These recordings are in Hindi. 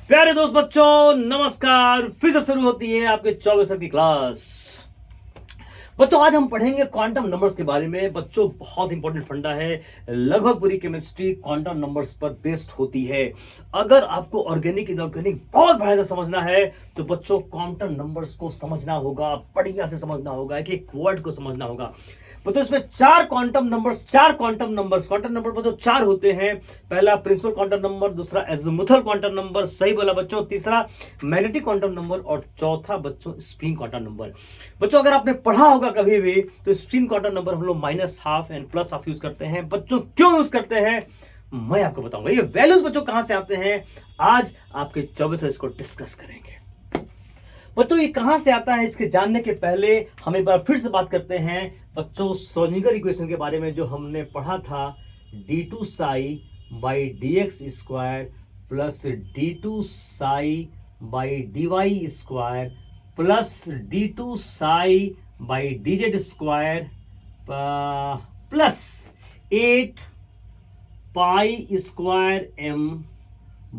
प्यारे दोस्त बच्चों नमस्कार। फिर से शुरू होती है आपके 24 की क्लास। बच्चों आज हम पढ़ेंगे क्वांटम नंबर्स के बारे में। बच्चों बहुत इंपॉर्टेंट फंडा है, लगभग पूरी केमिस्ट्री क्वांटम नंबर्स पर बेस्ड होती है। अगर आपको ऑर्गेनिक इनऑर्गेनिक बहुत बढ़िया से समझना है तो बच्चों क्वांटम नंबर्स को समझना होगा, बढ़िया से समझना होगा, एक एक वर्ड को समझना होगा। बच्चों इसमें क्वांटम नंबर बच्चों चार होते हैं। पहला प्रिंसिपल क्वांटम नंबर, दूसरा एज़िमुथल क्वांटम नंबर, सही बोला बच्चों, तीसरा मैग्नेटिक क्वांटम नंबर और चौथा बच्चों स्पिन क्वांटम नंबर। बच्चों अगर आपने पढ़ा होगा कभी भी तो स्पिन क्वांटम नंबर हम लोग -12 एंड +12 यूज करते हैं। बच्चों क्यों यूज करते हैं मैं आपको बताऊंगा। ये वैल्यूज बच्चों कहां से आते हैं आज आपके 24 इसको डिस्कस करेंगे। बच्चों ये कहां से आता है इसके जानने के पहले हम एक बार फिर से बात करते हैं बच्चों श्रोडिंगर इक्वेशन के बारे में जो हमने पढ़ा था। d2 psi by dx square plus d2 psi by dy square plus d2 psi by dz square plus 8 pi square m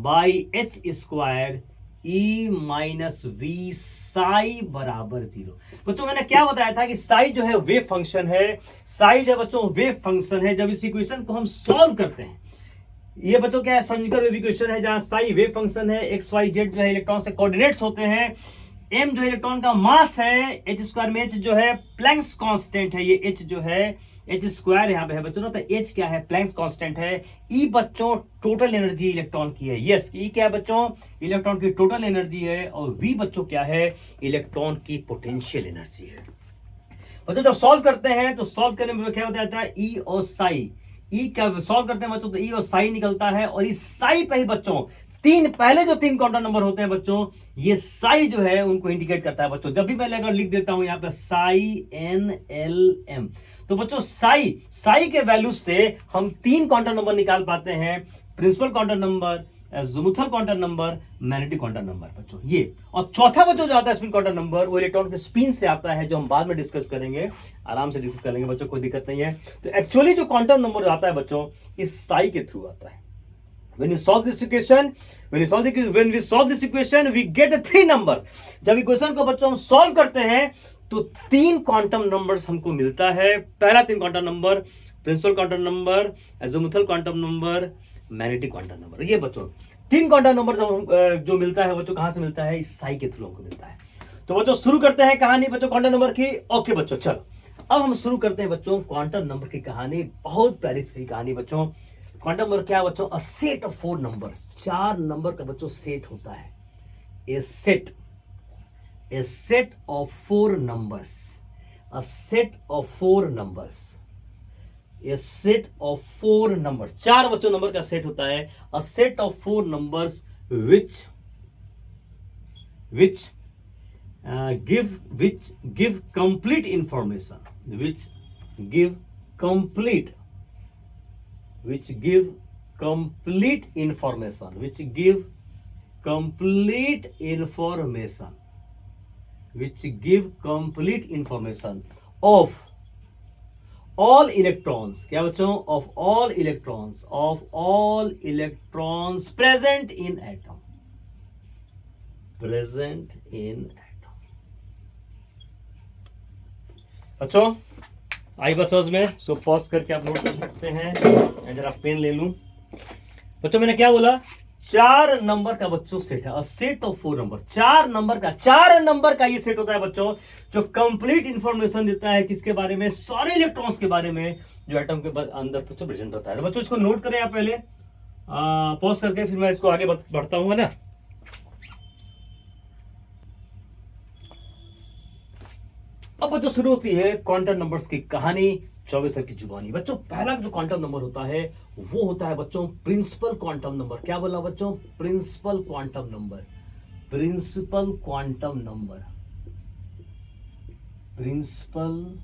by h square E minus V psi बराबर 0। बच्चों मैंने क्या बताया था कि साई जो है वेव फंक्शन है। साई जो बच्चों वेव फंक्शन है। जब इस इक्वेशन को हम सॉल्व करते हैं, ये बच्चों क्या है, श्रोडिंगर वेव इक्वेशन है जहां साई वेव फंक्शन है, एक्स वाई जेड जो है इलेक्ट्रॉन से कोऑर्डिनेट्स होते हैं, m जो इलेक्ट्रॉन का मास है, h स्क्वायर में h जो है प्लैंक्स कांस्टेंट है, ये h जो है h स्क्वायर यहाँ पे है बच्चों ना, तो h क्या है, प्लैंक्स कांस्टेंट है। E बच्चों टोटल एनर्जी इलेक्ट्रॉन की है, यस E क्या है बच्चों, इलेक्ट्रॉन की टोटल एनर्जी है, और V बच्चों क्या है, इलेक्ट्रॉन की पोटेंशियल एनर्जी है। बच्चों जब सॉल्व करते हैं तो सॉल्व करने में क्या बताया था, E और साई, E क्या सॉल्व करते हैं बच्चों तो E और साई निकलता है, और इस साई पे ही बच्चों पहले जो तीन क्वांटम नंबर होते हैं बच्चों, ये साई जो है उनको इंडिकेट करता है बच्चों। जब भी मैं अगर लिख देता हूं यहां पे साई NLM, तो बच्चों साई के वैल्यू से हम तीन क्वांटम नंबर निकाल पाते हैं, principal quantum number, azimuthal quantum number, magnetic quantum number बच्चों ये। और चौथा बच्चों जो आता है स्पिन क्वांटम नंबर, वो इलेक्ट्रॉन के स्पिन से आता है, जो हम बाद में डिस्कस करेंगे, आराम से डिस्कस करेंगे बच्चों, कोई दिक्कत नहीं है। तो एक्चुअली जो क्वांटम नंबर आता है बच्चों इस साई के थ्रू आता है। When we solve this equation, we get 3 numbers. जब इक्वेशन को बच्चों हम सॉल्व करते हैं तो तीन क्वांटम नंबर्स हमको मिलता है। पहला तीन quantum number principal quantum number, azimuthal quantum number, magnetic quantum number. ये बच्चों तीन क्वांटम नंबर जो मिलता है बच्चों कहां से मिलता है, इस साई के थ्रू हमको मिलता है। तो बच्चों शुरू करते हैं कहानी बच्चों क्वांटम नंबर की। ओके बच्चों चलो अब हम शुरू करते हैं बच्चों क्वांटम नंबर की कहानी। बहुत प्यारी सी कहानी बच्चों। क्वांटम नंबर क्या है बच्चों, a set of 4 numbers, 4 number का बच्चों सेट होता है। A set of 4 numbers, a set of 4 numbers, a set of 4 number, 4 बच्चों नंबर का सेट होता है। A set of 4 numbers which give complete information, which give complete information of all electrons, क्या बच्चों, of all electrons present in atom, बच्चों आई बस में सो पॉज करके आप नोट कर सकते हैं। मैं जरा पेन ले लूं। बच्चों मैंने क्या बोला, 4 नंबर का बच्चों सेट है, a set of 4 number, 4 number का ये सेट होता है बच्चों, जो कंप्लीट इंफॉर्मेशन देता है किसके बारे में, सारे इलेक्ट्रॉन्स के बारे में जो एटम के अंदर बच्चों प्रेजेंट रहता है। बच्चों इसको नोट करें आप पहले, पॉज करके फिर मैं इसको आगे बढ़ता हूं, है ना। अब बच्चों शुरू होती है क्वांटम नंबर्स की कहानी 24 की जुबानी। बच्चों पहला जो क्वांटम नंबर होता है वो होता है बच्चों प्रिंसिपल क्वांटम नंबर। क्या बोला बच्चों, principal quantum number, principal quantum number, principal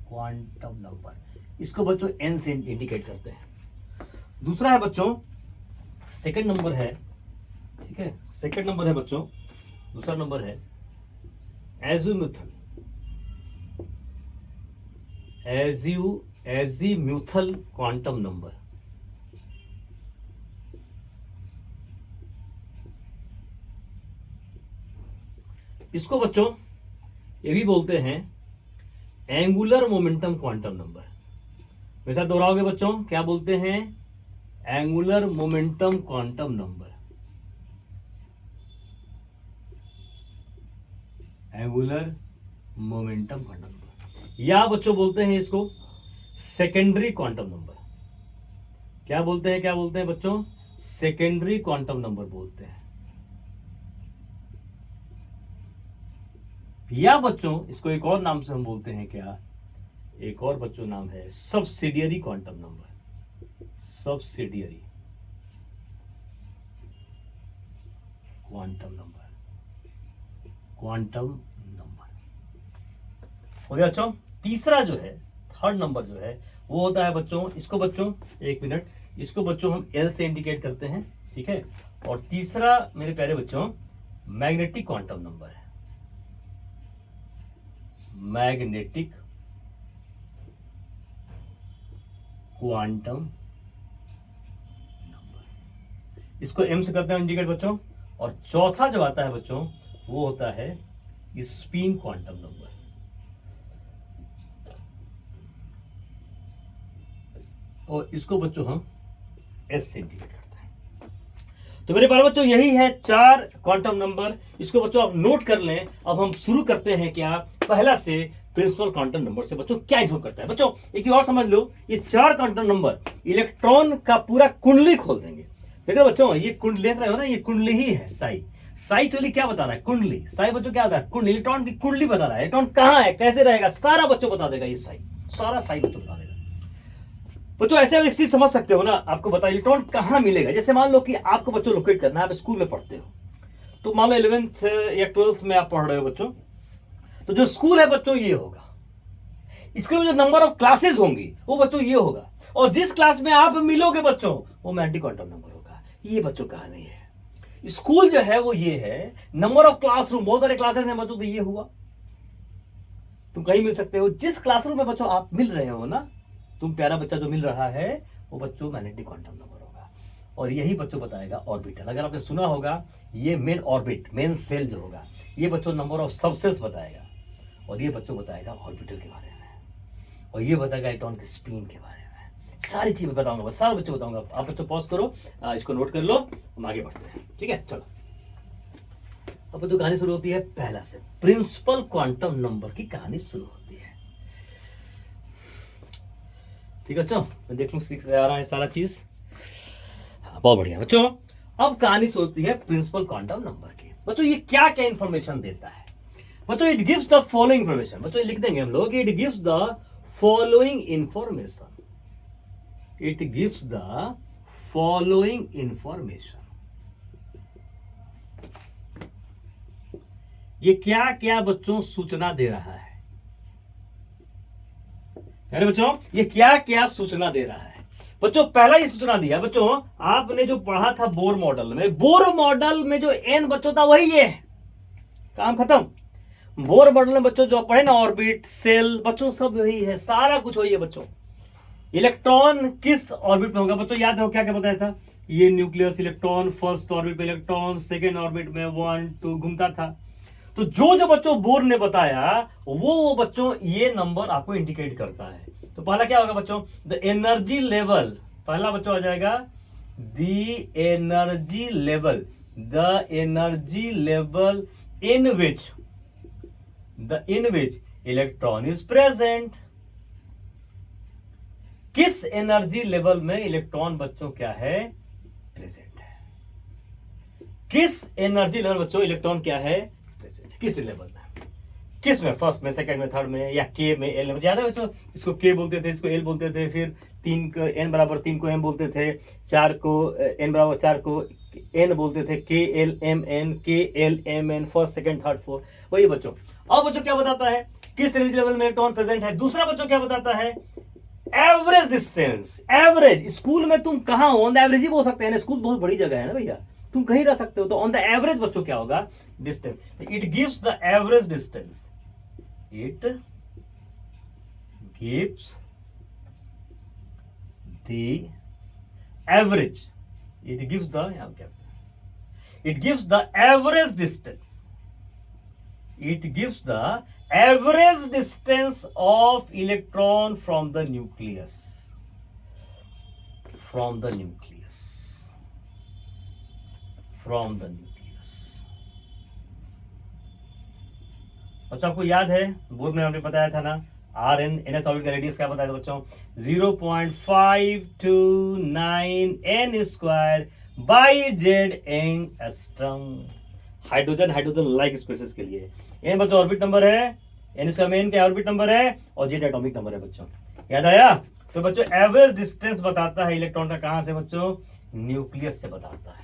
quantum number, इसको बच्चों एन से इंडिकेट करते हैं। दूसरा है बच्चों सेकंड नंबर है, ठीक है, सेकंड नंबर है बच्चों, दूसरा नंबर है एज़िमुथल, एज़ीम्यूथल क्वांटम नंबर। इसको बच्चों ये भी बोलते हैं एंगुलर मोमेंटम क्वांटम नंबर। मेरे साथ दोहराओगे बच्चों, क्या बोलते हैं? Angular momentum quantum number. Angular momentum quantum number, या बच्चों बोलते हैं इसको सेकेंडरी क्वांटम नंबर। क्या बोलते हैं, क्या बोलते हैं बच्चों? सेकेंडरी क्वांटम नंबर बोलते हैं। या बच्चों इसको एक और नाम से हम बोलते हैं, क्या? एक और बच्चों नाम है subsidiary quantum number. Subsidiary quantum number, quantum number हो गया बच्चों। तीसरा जो है, थर्ड नंबर जो है वो होता है बच्चों, इसको बच्चों एक मिनट, इसको बच्चों हम एल से इंडिकेट करते हैं, ठीक है। और तीसरा मेरे प्यारे बच्चों मैग्नेटिक क्वांटम नंबर है। मैग्नेटिक क्वांटम नंबर, इसको एम से करते हैं इंडिकेट बच्चों। और चौथा जो आता है बच्चों वो होता है स्पिन क्वांटम नंबर। और इसको बच्चों हम एस से इंडिकेट करते हैं। तो मेरे प्यारे बच्चों यही है 4 क्वांटम नंबर, इसको बच्चों आप नोट कर लें। अब हम शुरू करते हैं क्या, पहला से प्रिंसिपल क्वांटम नंबर से बच्चों क्या इन्फॉर्म करता है। बच्चों एक चीज और समझ लो, ये 4 क्वांटम नंबर इलेक्ट्रॉन का पूरा कुंडली खोल देंगे। देख रहे बच्चों, ये कुंडली देख रहे हो ना, ये कुंडली ही है साई। साई चोली क्या बता रहा है? कुंडली। साई बच्चों क्या बता रहा है? कुंडली। इलेक्ट्रॉन की कुंडली बता रहा है, इलेक्ट्रॉन कहां है, कैसे रहेगा, सारा बच्चों बता देगा ये साई, सारा साई बच्चों बता देगा। बच्चों ऐसे आप एक चीज समझ सकते हो ना, आपको बता इलेक्ट्रॉन कहां मिलेगा। जैसे मान लो कि आपको बच्चों लोकेट करना है, आप स्कूल में पढ़ते हो, तो मान लो 11th या 12th में आप पढ़ रहे हो बच्चों, तो जो स्कूल है बच्चों ये होगा, इसके में जो नंबर ऑफ क्लासेस होंगी वो बच्चों ये होगा, और जिस क्लास में आप मिलोगे बच्चों वो मैग्नेटिक क्वांटम नंबर होगा। ये बच्चों कहा नहीं है, स्कूल जो है वो ये है, नंबर ऑफ क्लासरूम, बहुत सारे क्लासेस हैं बच्चों, तो ये हुआ। तुम कहीं मिल सकते हो, जिस क्लासरूम में बच्चों आप मिल रहे हो ना, तुम प्यारा बच्चा जो मिल रहा है वो बच्चों मैग्नेटिक क्वांटम नंबर होगा। और यही बच्चों बताएगा ऑर्बिटल। अगर आपने सुना होगा ये मेन ऑर्बिट, मेन सेल जो होगा, ये बच्चों नंबर ऑफ सबसेल्स बताएगा, और ये बच्चों बताएगा ऑर्बिटल के बारे में, और ये बताएगा इलेक्ट्रॉन के स्पिन के बारे में। सारी चीजें बताऊंगा, बस सारे बच्चों बताऊंगा। आप बच्चों पॉज करो, इसको नोट कर लो, हम आगे बढ़ते हैं, ठीक है। चलो अब बच्चों कहानी शुरू होती है पहला से, प्रिंसिपल क्वांटम नंबर की कहानी शुरू होती है, ठीक है बच्चों। मैं देख लूं ठीक से आ रहा है सारा चीज, बहुत बढ़िया बच्चों। अब कहानी होती है प्रिंसिपल क्वांटम नंबर की। बच्चों ये क्या क्या इंफॉर्मेशन देता है बच्चों? It gives the following information. बच्चों लिख देंगे हम लोग, it gives the following information. It gives the following information. ये क्या क्या बच्चों सूचना दे रहा है? अरे बच्चों ये क्या क्या सूचना दे रहा है? बच्चों पहला ये सूचना दिया बच्चों, आपने जो पढ़ा था बोर मॉडल में, बोर मॉडल में जो एन बच्चों था वही ये, काम खत्म। बोर मॉडल में बच्चों जो पढ़े ना, ऑर्बिट, सेल, बच्चों सब वही है, सारा कुछ वही है बच्चों। इलेक्ट्रॉन किस ऑर्बिट में होगा बच्चों? याद रखो क्या क्या बताया था, ये न्यूक्लियस इलेक्ट्रॉन फर्स्ट ऑर्बिट में, इलेक्ट्रॉन सेकेंड ऑर्बिट में 1 2 घूमता था। तो जो जो बच्चों बोर ने बताया वो बच्चों ये नंबर आपको इंडिकेट करता है। तो पहला क्या होगा बच्चों? द एनर्जी लेवल, पहला बच्चों आ जाएगा the energy level, the energy level in which electron is present. किस एनर्जी लेवल में इलेक्ट्रॉन बच्चों क्या है? प्रेजेंट है। किस एनर्जी लेवल बच्चों इलेक्ट्रॉन क्या है? प्रेजेंट। किस लेवल में? किस में? फर्स्ट में, सेकंड में, थर्ड में, या के में, एल में? याद है इसको के बोलते थे, इसको एल बोलते थे, फिर 3 को एन बराबर 3 को एम बोलते थे, 4 को एन बराबर 4 को एन बोलते थे, K L M N, K L M N, first second third fourth, वही बच्चों। अब बच्चों क्या बताता है? किस एनर्जी लेवल में इलेक्ट्रॉन प्रेजेंट है। दूसरा बच्चों क्या बताता है? Average distance. एवरेज, स्कूल में तुम कहां हो, ऑन द एवरेज ही बोल सकते हैं ना, स्कूल बहुत बड़ी जगह है ना भैया, तुम कहीं रह सकते हो, तो ऑन द एवरेज बच्चों क्या होगा? Distance. It gives the average distance. It gives the average, it gives the average distance It gives the average distance of electron from the nucleus. From the nucleus. From the nucleus. बच्चों आपको याद है बोर्ड में हमने बताया था ना, आर एन एन ऑर्बिट का रेडियस क्या बताया था बच्चों, 0.529 N square by Z angstrom. Hydrogen hydrogen like species के लिए एन बच्चों ऑर्बिट नंबर है, एन स्क्वायर में एन का ऑर्बिट नंबर है और जेड एटॉमिक नंबर है बच्चों, याद आया। तो बच्चों एवरेज डिस्टेंस बताता है इलेक्ट्रॉन का, कहां से बच्चों, न्यूक्लियस से बताता है।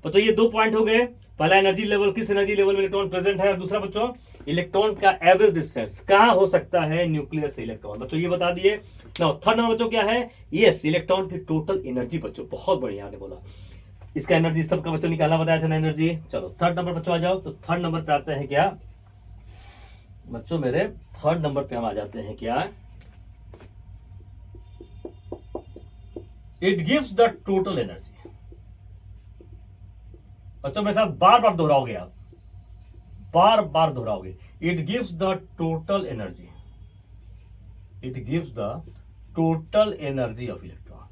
तो ये 2 पॉइंट हो गए, पहला एनर्जी लेवल, किस एनर्जी लेवल में इलेक्ट्रॉन प्रेजेंट है, और दूसरा बच्चों इलेक्ट्रॉन का एवरेज डिस्टेंस कहां हो सकता है, न्यूक्लियस से इलेक्ट्रॉन। बच्चों ये बता दिए। नाउ थर्ड नंबर बच्चों क्या है, यस इलेक्ट्रॉन की टोटल एनर्जी। बच्चों बहुत बढ़िया आपने बोला, इसका एनर्जी सबका बच्चों निकाला बताया था ना एनर्जी। चलो थर्ड नंबर बच्चों आ जाओ। तो थर्ड नंबर पे आते हैं क्या बच्चों, मेरे थर्ड नंबर पे हम आ जाते हैं क्या, it gives the total energy. बच्चों मेरे साथ बार बार दोहराओगे आप, बार बार दोहराओगे। It gives the total energy, it gives the total energy of electron,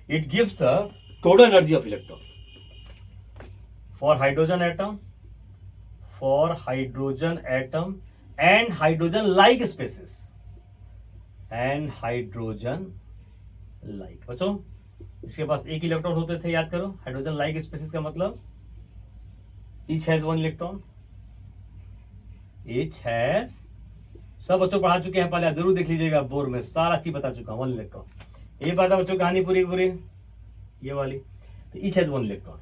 it gives the total energy of electron for hydrogen atom, for hydrogen atom and hydrogen like species, and hydrogen like. बच्चों इसके पास एक इलेक्ट्रॉन होते थे, याद करो। हाइड्रोजन लाइक स्पेसिस का मतलब each has 1 electron, each has, सब बच्चों पढ़ा चुके हैं पहले, आप जरूर देख लीजिएगा बोर्ड में, सारा चीज बता चुका हूं, 1 इलेक्ट्रॉन। ये पता बच्चों कहानी पूरी पूरी ये वाली। तो each has 1 electron,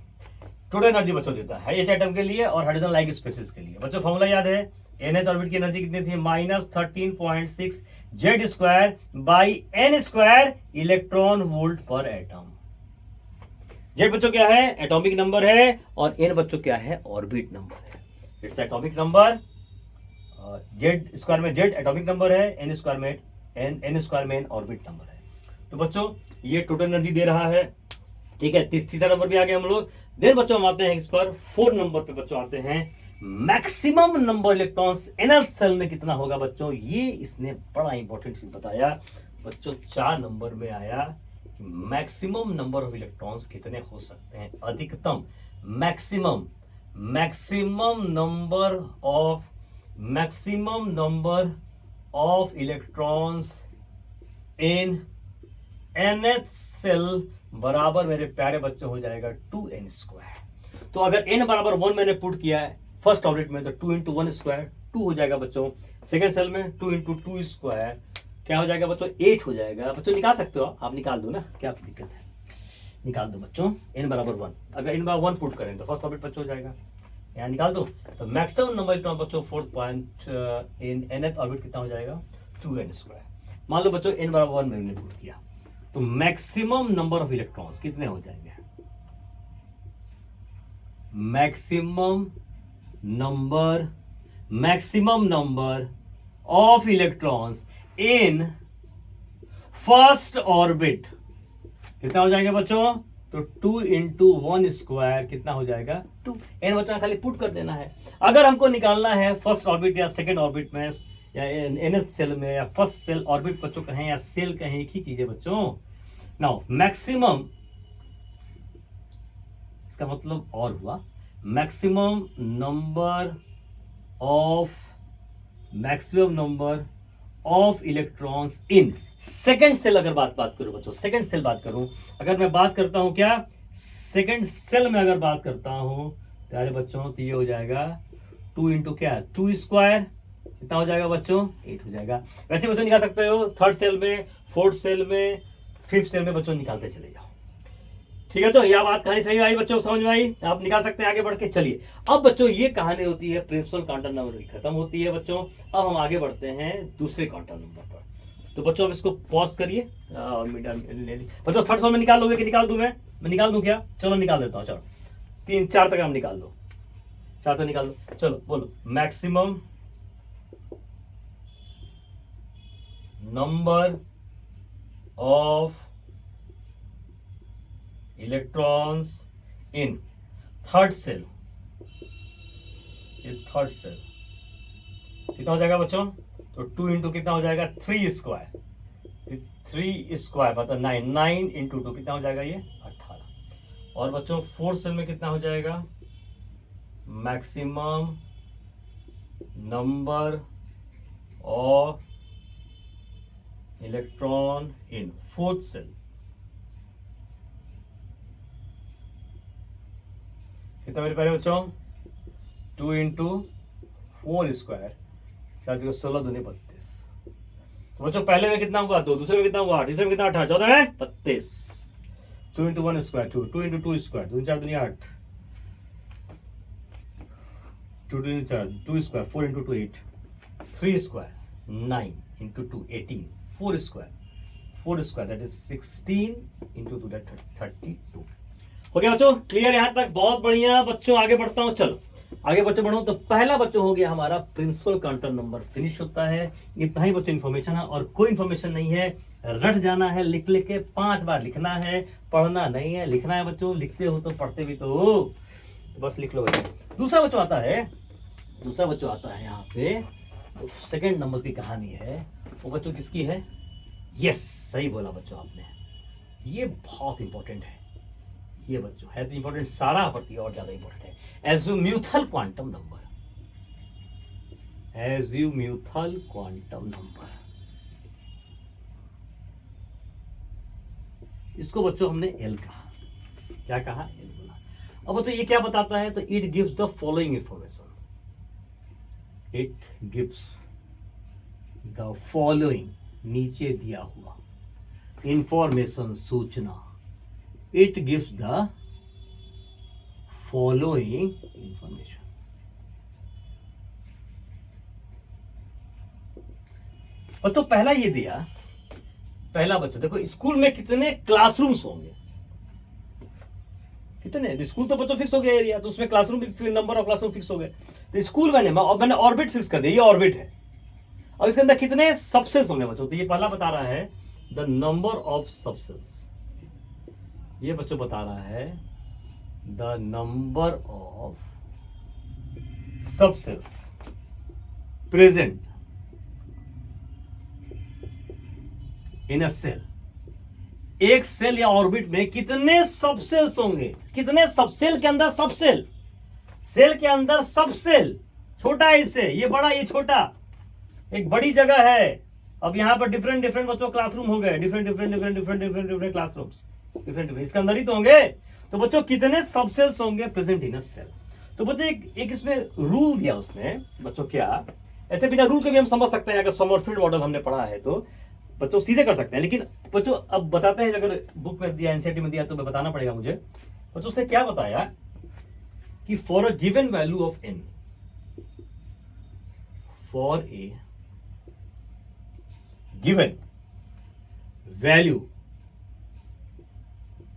total energy बच्चों देता है एच एटम के लिए और हाइड्रोजन लाइक स्पेसिस के लिए। बच्चों फॉर्मूला याद है, nth ऑर्बिट की एनर्जी कितनी थी, -13.6 Z square by N square electron volt पर एटम। जेड बच्चों क्या है, एटॉमिक नंबर है, और एन बच्चों क्या है, ऑर्बिट नंबर है। Its atomic number, Z square में जेड एटॉमिक नंबर है, एन स्क्वायर में एन स्क्वायर में एन ऑर्बिट नंबर है। तो बच्चों ये टोटल एनर्जी दे रहा है, ठीक है। तीसरा नंबर पे आ गए हम लोग। देन बच्चों हम आते हैं इस पर 4 नंबर पे बच्चों आते हैं, maximum number electrons nth shell में कितना होगा बच्चों, ये इसने बड़ा इंपॉर्टेंट चीज बताया बच्चों। 4 नंबर में आया मैक्सिमम नंबर ऑफ इलेक्ट्रॉन्स कितने हो सकते हैं, अधिकतम, maximum, maximum number of electrons in nth shell बराबर मेरे प्यारे बच्चों हो जाएगा 2n स्क्वायर। तो अगर n बराबर 1 मैंने पुट किया है फर्स्ट ऑर्बिट में, तो 2 इंटू 1 स्क्वायर 2 हो जाएगा बच्चों। सेकंड सेल में 2 इंटू 2 स्क्वायर क्या हो जाएगा बच्चों, 8 हो जाएगा। बच्चों निकाल सकते हो आप निकाल दो ना, क्या दिक्कत है, निकाल दो बच्चों। n बराबर 1, अगर n बराबर 1 पुट करें तो फर्स्ट ऑर्बिट बच्चों हो जाएगा, यहाँ निकाल दो। तो मैक्सिमम नंबर इलेक्ट्रॉन बच्चों 4th point in nth orbit कितना हो जाएगा, 2n स्क्वायर। मान लो बच्चों n बराबर 1 मैंने पुट किया, तो मैक्सिमम नंबर ऑफ इलेक्ट्रॉन्स कितने हो जाएंगे, maximum number of electrons in first orbit कितना हो जाएगा बच्चों, तो 2 इंटू 1 स्क्वायर कितना हो जाएगा 2। एन बच्चों खाली पुट कर देना है। अगर हमको निकालना है फर्स्ट ऑर्बिट या सेकंड ऑर्बिट में या nth सेल में या फर्स्ट सेल ऑर्बिट बच्चों कहें या सेल कहें, एक ही चीज है बच्चों। नाउ मैक्सिमम, इसका मतलब और हुआ maximum number of electrons in second shell. अगर बात करूं बच्चों, सेकंड सेल बात करूं, अगर मैं बात करता हूं क्या, सेकंड सेल में अगर बात करता हूं प्यारे बच्चों, तो ये हो जाएगा 2 इंटू क्या, 2 स्क्वायर कितना हो जाएगा बच्चों, 8 हो जाएगा। वैसे बच्चों निकाल सकते हो थर्ड सेल में, फोर्थ सेल में, फिफ्थ सेल में बच्चों निकालते चले जाओ, ठीक है। तो यह बात कहानी सही आई बच्चों, समझ में आई, आप निकाल सकते हैं आगे बढ़ के। चलिए अब बच्चों ये कहानी होती है प्रिंसिपल क्वांटम नंबर की खत्म होती है बच्चों। अब हम आगे बढ़ते हैं दूसरे क्वांटम नंबर पर। तो बच्चों अब इसको पॉज करिए। बच्चों थर्ड सेल में निकाल लोगे कि निकाल दूं मैं निकाल दूं क्या, चलो निकाल देता हूं। चलो 3 4 तक हम निकाल दो, 4 तक निकाल दो। चलो बोलो, maximum number of electrons in third shell, ये थर्ड सेल कितना हो जाएगा बच्चों? तो 2 इंटू कितना हो जाएगा? 3 स्क्वायर, 3 स्क्वायर मतलब 9, 9 इंटू 2 कितना हो जाएगा? ये 18। और बच्चों फोर्थ सेल में कितना हो जाएगा? Maximum number of electron in fourth shell कितना मेरे प्यारे बच्चों? 2 इंटू 4 स्क्वायर, 4 16 दूनी 32। तो बच्चों पहले में कितना हुआ? 2, दूसरे में कितना हुआ? 8, तीसरे में कितना? 18, चौथा में 32। 2 इंटू 1 स्क्वायर 2, 2 इंटू 2 स्क्वायर 2, 4 दूनी 8, 2 दूनी 4, 2 square 4 into 2 8, 3 square 9 into 2 18, 4 square that is 16 into 2 that 32। हो गया बच्चों? क्लियर यहां तक? बहुत बढ़िया बच्चों, आगे बढ़ता हूं। चलो आगे बच्चों बढ़ो। तो पहला बच्चों हो गया हमारा प्रिंसिपल क्वांटम नंबर फिनिश होता है। इतना ही बच्चों इन्फॉर्मेशन है और कोई इन्फॉर्मेशन नहीं है। रट जाना है, लिख लिख के 5 बार लिखना है, पढ़ना नहीं है, लिखना है बच्चों। लिखते हो तो पढ़ते भी तो हो, तो बस लिख लो बच्चों। दूसरा बच्चों आता है यहाँ पे तो सेकेंड नंबर की कहानी है। वो बच्चों किसकी है? यस, सही बोला बच्चों आपने, ये बहुत इंपॉर्टेंट है। ये बच्चों है तो इंपॉर्टेंट सारा, बट ये और ज्यादा इंपॉर्टेंट है। एज़्यूम्यूथल क्वांटम नंबर, एज़्यूम्यूथल क्वांटम नंबर, इसको बच्चों हमने एल कहा। क्या कहा? एल बोला। अब बच्चों ये क्या बताता है? तो it gives the following information, it gives the following, नीचे दिया हुआ इंफॉर्मेशन, सूचना। It gives the following information. तो पहला ये दिया, पहला बच्चों देखो स्कूल में कितने क्लासरूम्स होंगे? कितने? स्कूल तो बच्चों फिक्स हो गया एरिया, तो उसमें क्लासरूम भी, नंबर ऑफ क्लासरूम फिक्स हो गए। तो स्कूल मैंने ऑर्बिट फिक्स कर दिया, ये ऑर्बिट है। अब इसके अंदर कितने सबसेल्स होंगे बच्चों? तो ये पहला बता रहा है द नंबर ऑफ सबसेल्स, ये बच्चों बता रहा है the number of subshells present in a shell. एक सेल या ऑर्बिट में कितने सबसेल्स होंगे? कितने सबसेल के अंदर सबसेल, सेल के अंदर सबसेल, छोटा है इससे, ये बड़ा ये छोटा, एक बड़ी जगह है। अब यहां पर डिफरेंट बच्चों क्लासरूम हो गए, डिफरेंट क्लासरूम्स, डिफरेंट इसके अंदर ही तो होंगे। तो बच्चों कितने सबसेल्स होंगे प्रेजेंट इन अ सेल? तो बच्चों एक इसमें रूल दिया उसने बच्चों। क्या? ऐसे बिना रूल के भी हम समझ सकते हैं, अगर समरफील्ड मॉडल हमने पढ़ा है तो बच्चों सीधे कर सकते हैं। लेकिन बच्चों अब बताते हैं, अगर बुक में दिया, एनसीईआरटी में दिया तो मैं बताना पड़ेगा मुझे। बच्चों उसने क्या बताया कि for a given value of N, for a given value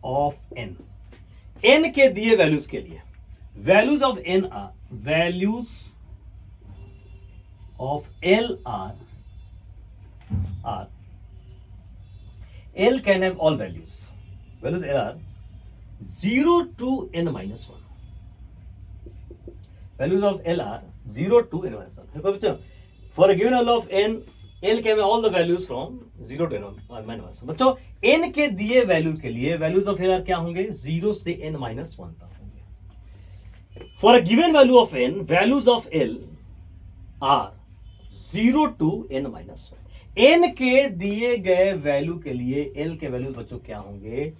of N, N के दिए वैल्यूज के लिए, values of N are, values of L are L can have all values, values L are 0 to n minus 1, values of L are 0 to n minus 1। देखो बच्चों, for a given value of N, L can have all the values from 0 to n minus 1। बच्चों n के दिए वैल्यू के लिए वैल्यूज ऑफ एल आर क्या होंगे? 0 से n minus 1 तक होंगे। For a given value of n, values of L are 0 to n minus 1। n के दिए गए वैल्यू के लिए l के वैल्यूज बच्चों क्या होंगे?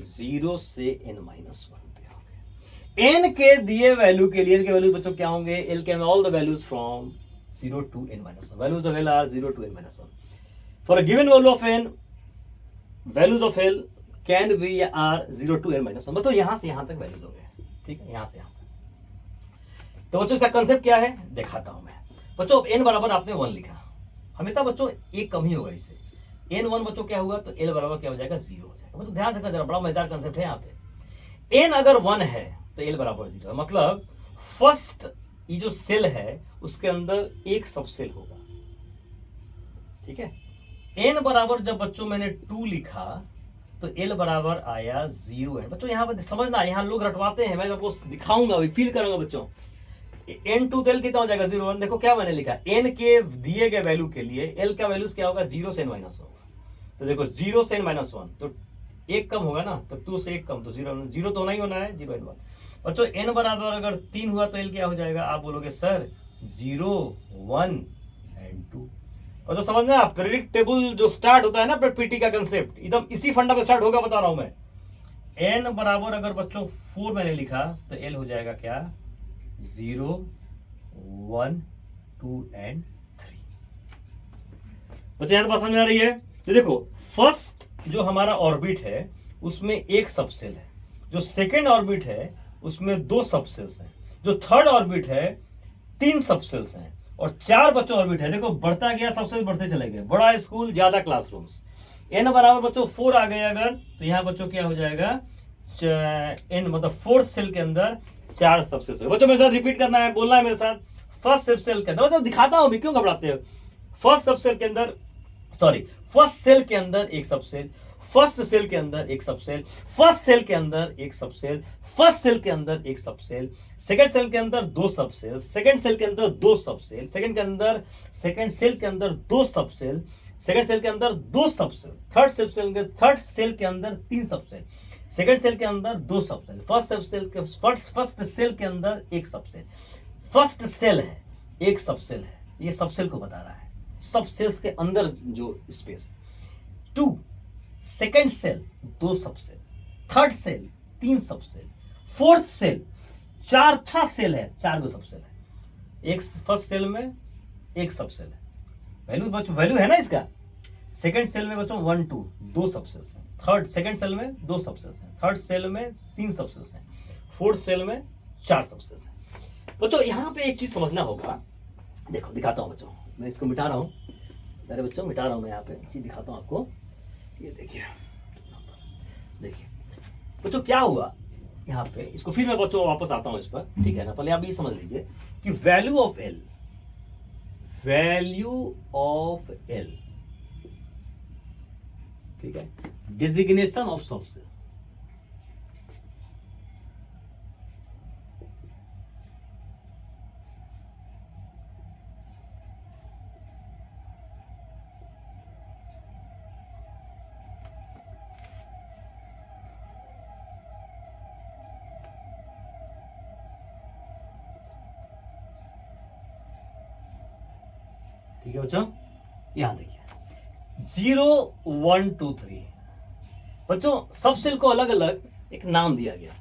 0 से n minus 1 पे होंगे। n के दिए वैल्यू के लिए l के वैल्यूज बच्चों क्या होंगे? l can all the values from 0 to n minus 1, values of L are 0 to n minus 1। For a given value of n, values of L can be are 0 to n minus 1। मतलब यहां से यहां तक वैल्यूज हो गए, ठीक है, यहां से यहां तक। तो बच्चों इसका कंसेप्ट क्या है दिखाता हूं मैं। बच्चों n बराबर आपने 1 लिखा, हमेशा बच्चों एक कम ही होगा इससे। n 1 बच्चों क्या हुआ? तो l बराबर क्या हो जाएगा? 0 हो जाएगा। मतलब ध्यान से जरा, बड़ा मजेदार कंसेप्ट है यहाँ पे। n अगर 1 है तो l बराबर 0 है, मतलब फर्स्ट ये जो सेल है उसके अंदर एक सबसेल होगा, ठीक है। n बराबर जब बच्चों मैंने 2 लिखा तो l बराबर आया 0 है। बच्चों यहाँ पर समझना, यहाँ लोग रटवाते हैं, मैं आपको दिखाऊंगा, फील करूंगा बच्चों। एन टू तो एल कितना हो जाएगा 0 1। देखो क्या मैंने लिखा, एन के दिए गए वैल्यू के लिए एल का वैल्यूज क्या होगा 0 से n माइनस होगा। तो देखो 0 से n माइनस 1 तो एक कम होगा ना, तो 2 से एक कम तो 0 तो होना ही होना है 0 n 1। बच्चों n बराबर अगर 3 हुआ तो एल क्या हो जाएगा, आप बोलोगे सर 0 1 एंड 2। और तो समझना प्रेडिक्टेबल जो स्टार्ट होता है ना पीटी का कंसेप्ट एकदम इसी फंडा पे स्टार्ट होगा, बता रहा हूं मैं। n बराबर अगर बच्चों 4 मैंने लिखा तो l हो जाएगा क्या 0 1 2 एंड 3। बच्चों यहां तो बात समझ में आ रही है। तो देखो फर्स्ट जो हमारा ऑर्बिट है उसमें एक सबसेल है, जो सेकेंड ऑर्बिट है उसमें 2 सबसेल्स हैं, जो थर्ड ऑर्बिट है 3 सबसेल्स हैं, और 4 बच्चों ऑर्बिट है। देखो बढ़ता गया, सबसेल बढ़ते चले गए, बड़ा स्कूल ज्यादा क्लासरूम्स। n बराबर बच्चों 4 आ गए अगर, तो यहां बच्चों क्या हो जाएगा n मतलब फोर्थ सेल के अंदर 4 सबसेल्स। बच्चों मेरे साथ रिपीट करना है, बोलना है मेरे साथ। फर्स्ट सबसेल के अंदर मतलब दिखाता हूं भी, क्यों घबराते हो। फर्स्ट सबसेल के अंदर फर्स्ट सेल के अंदर एक सबसेल, फर्स्ट सेल के अंदर एक सबसेल, फर्स्ट सेल के अंदर एक सबसेल, फर्स्ट सेल के अंदर एक सबसेल, सेकंड सेल के अंदर 2 सबसेल, सेकंड सेल के अंदर 2 सबसेल, सेकंड सेल के अंदर 2 सबसेल, सेकंड सेल के अंदर 2 सबसेल, थर्ड सेल के अंदर 3 सबसेल, सेकंड सेल के अंदर 2 सबसेल, फर्स्ट सेल के अंदर एक सबसेल। फर्स्ट सेल है एक सबसेल है, ये सबसेल को बता रहा है, सब सेल्स के अंदर जो स्पेस है। 2 second shell 2 subshell, third shell 3 subshell, fourth shell चौथा सेल है 4 सबसेल है। एक फर्स्ट सेल में एक सबसेल है, वैल्यू बच्चों वैल्यू है ना इसका। सेकेंड सेल में बच्चों 1 2 2 सबसेल्स हैं, सेकेंड सेल में 2 सबसेल्स हैं, थर्ड सेल में 3 सबसेल्स हैं, फोर्थ सेल में 4 सबसेल्स हैं। बच्चों यहां पे एक चीज समझना होगा, देखो दिखाता हूं बच्चों, मैं इसको मिटा रहा हूँ, अरे बच्चों मिटा रहा हूँ मैं यहाँ पे चीज दिखाता हूँ आपको। ये देखिए बच्चों क्या हुआ यहाँ पे, इसको फिर मैं बच्चों वापस आता हूँ इस पर, ठीक है ना। पहले आप ये समझ लीजिए कि वैल्यू ऑफ एल, ठीक है, डिजिग्नेशन ऑफ सबसेल। ठीक है बच्चों, यहां देखिए 0 1 2 3 बच्चों सबसेल को अलग अलग एक नाम दिया गया।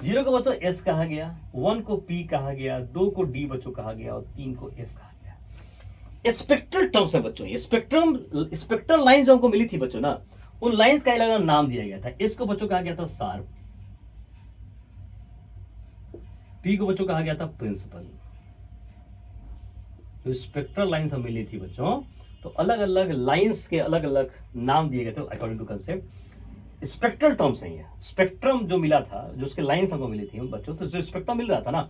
0 को बच्चों S कहा गया, 1 को P कहा गया, 2 को D बच्चों कहा गया, और 3 को F कहा गया। स्पेक्ट्रल टर्म्स है बच्चों, ये स्पेक्ट्रल लाइंस जो हमको मिली थी बच्चों ना, उन लाइंस का अलग अलग नाम दिया गया था। S को बच्चों कहा गया था शार्प, P को बच्चों कहा गया था प्रिंसिपल। जो स्पेक्ट्रल लाइंस हमें मिली थी बच्चों, तो अलग अलग लाइंस के अलग अलग नाम दिए गए थे according to concept. Spectral terms है ये, स्पेक्ट्रम जो मिला था, जो उसके लाइंस हमको मिली थी बच्चों, तो जो स्पेक्ट्रम मिल रहा था ना,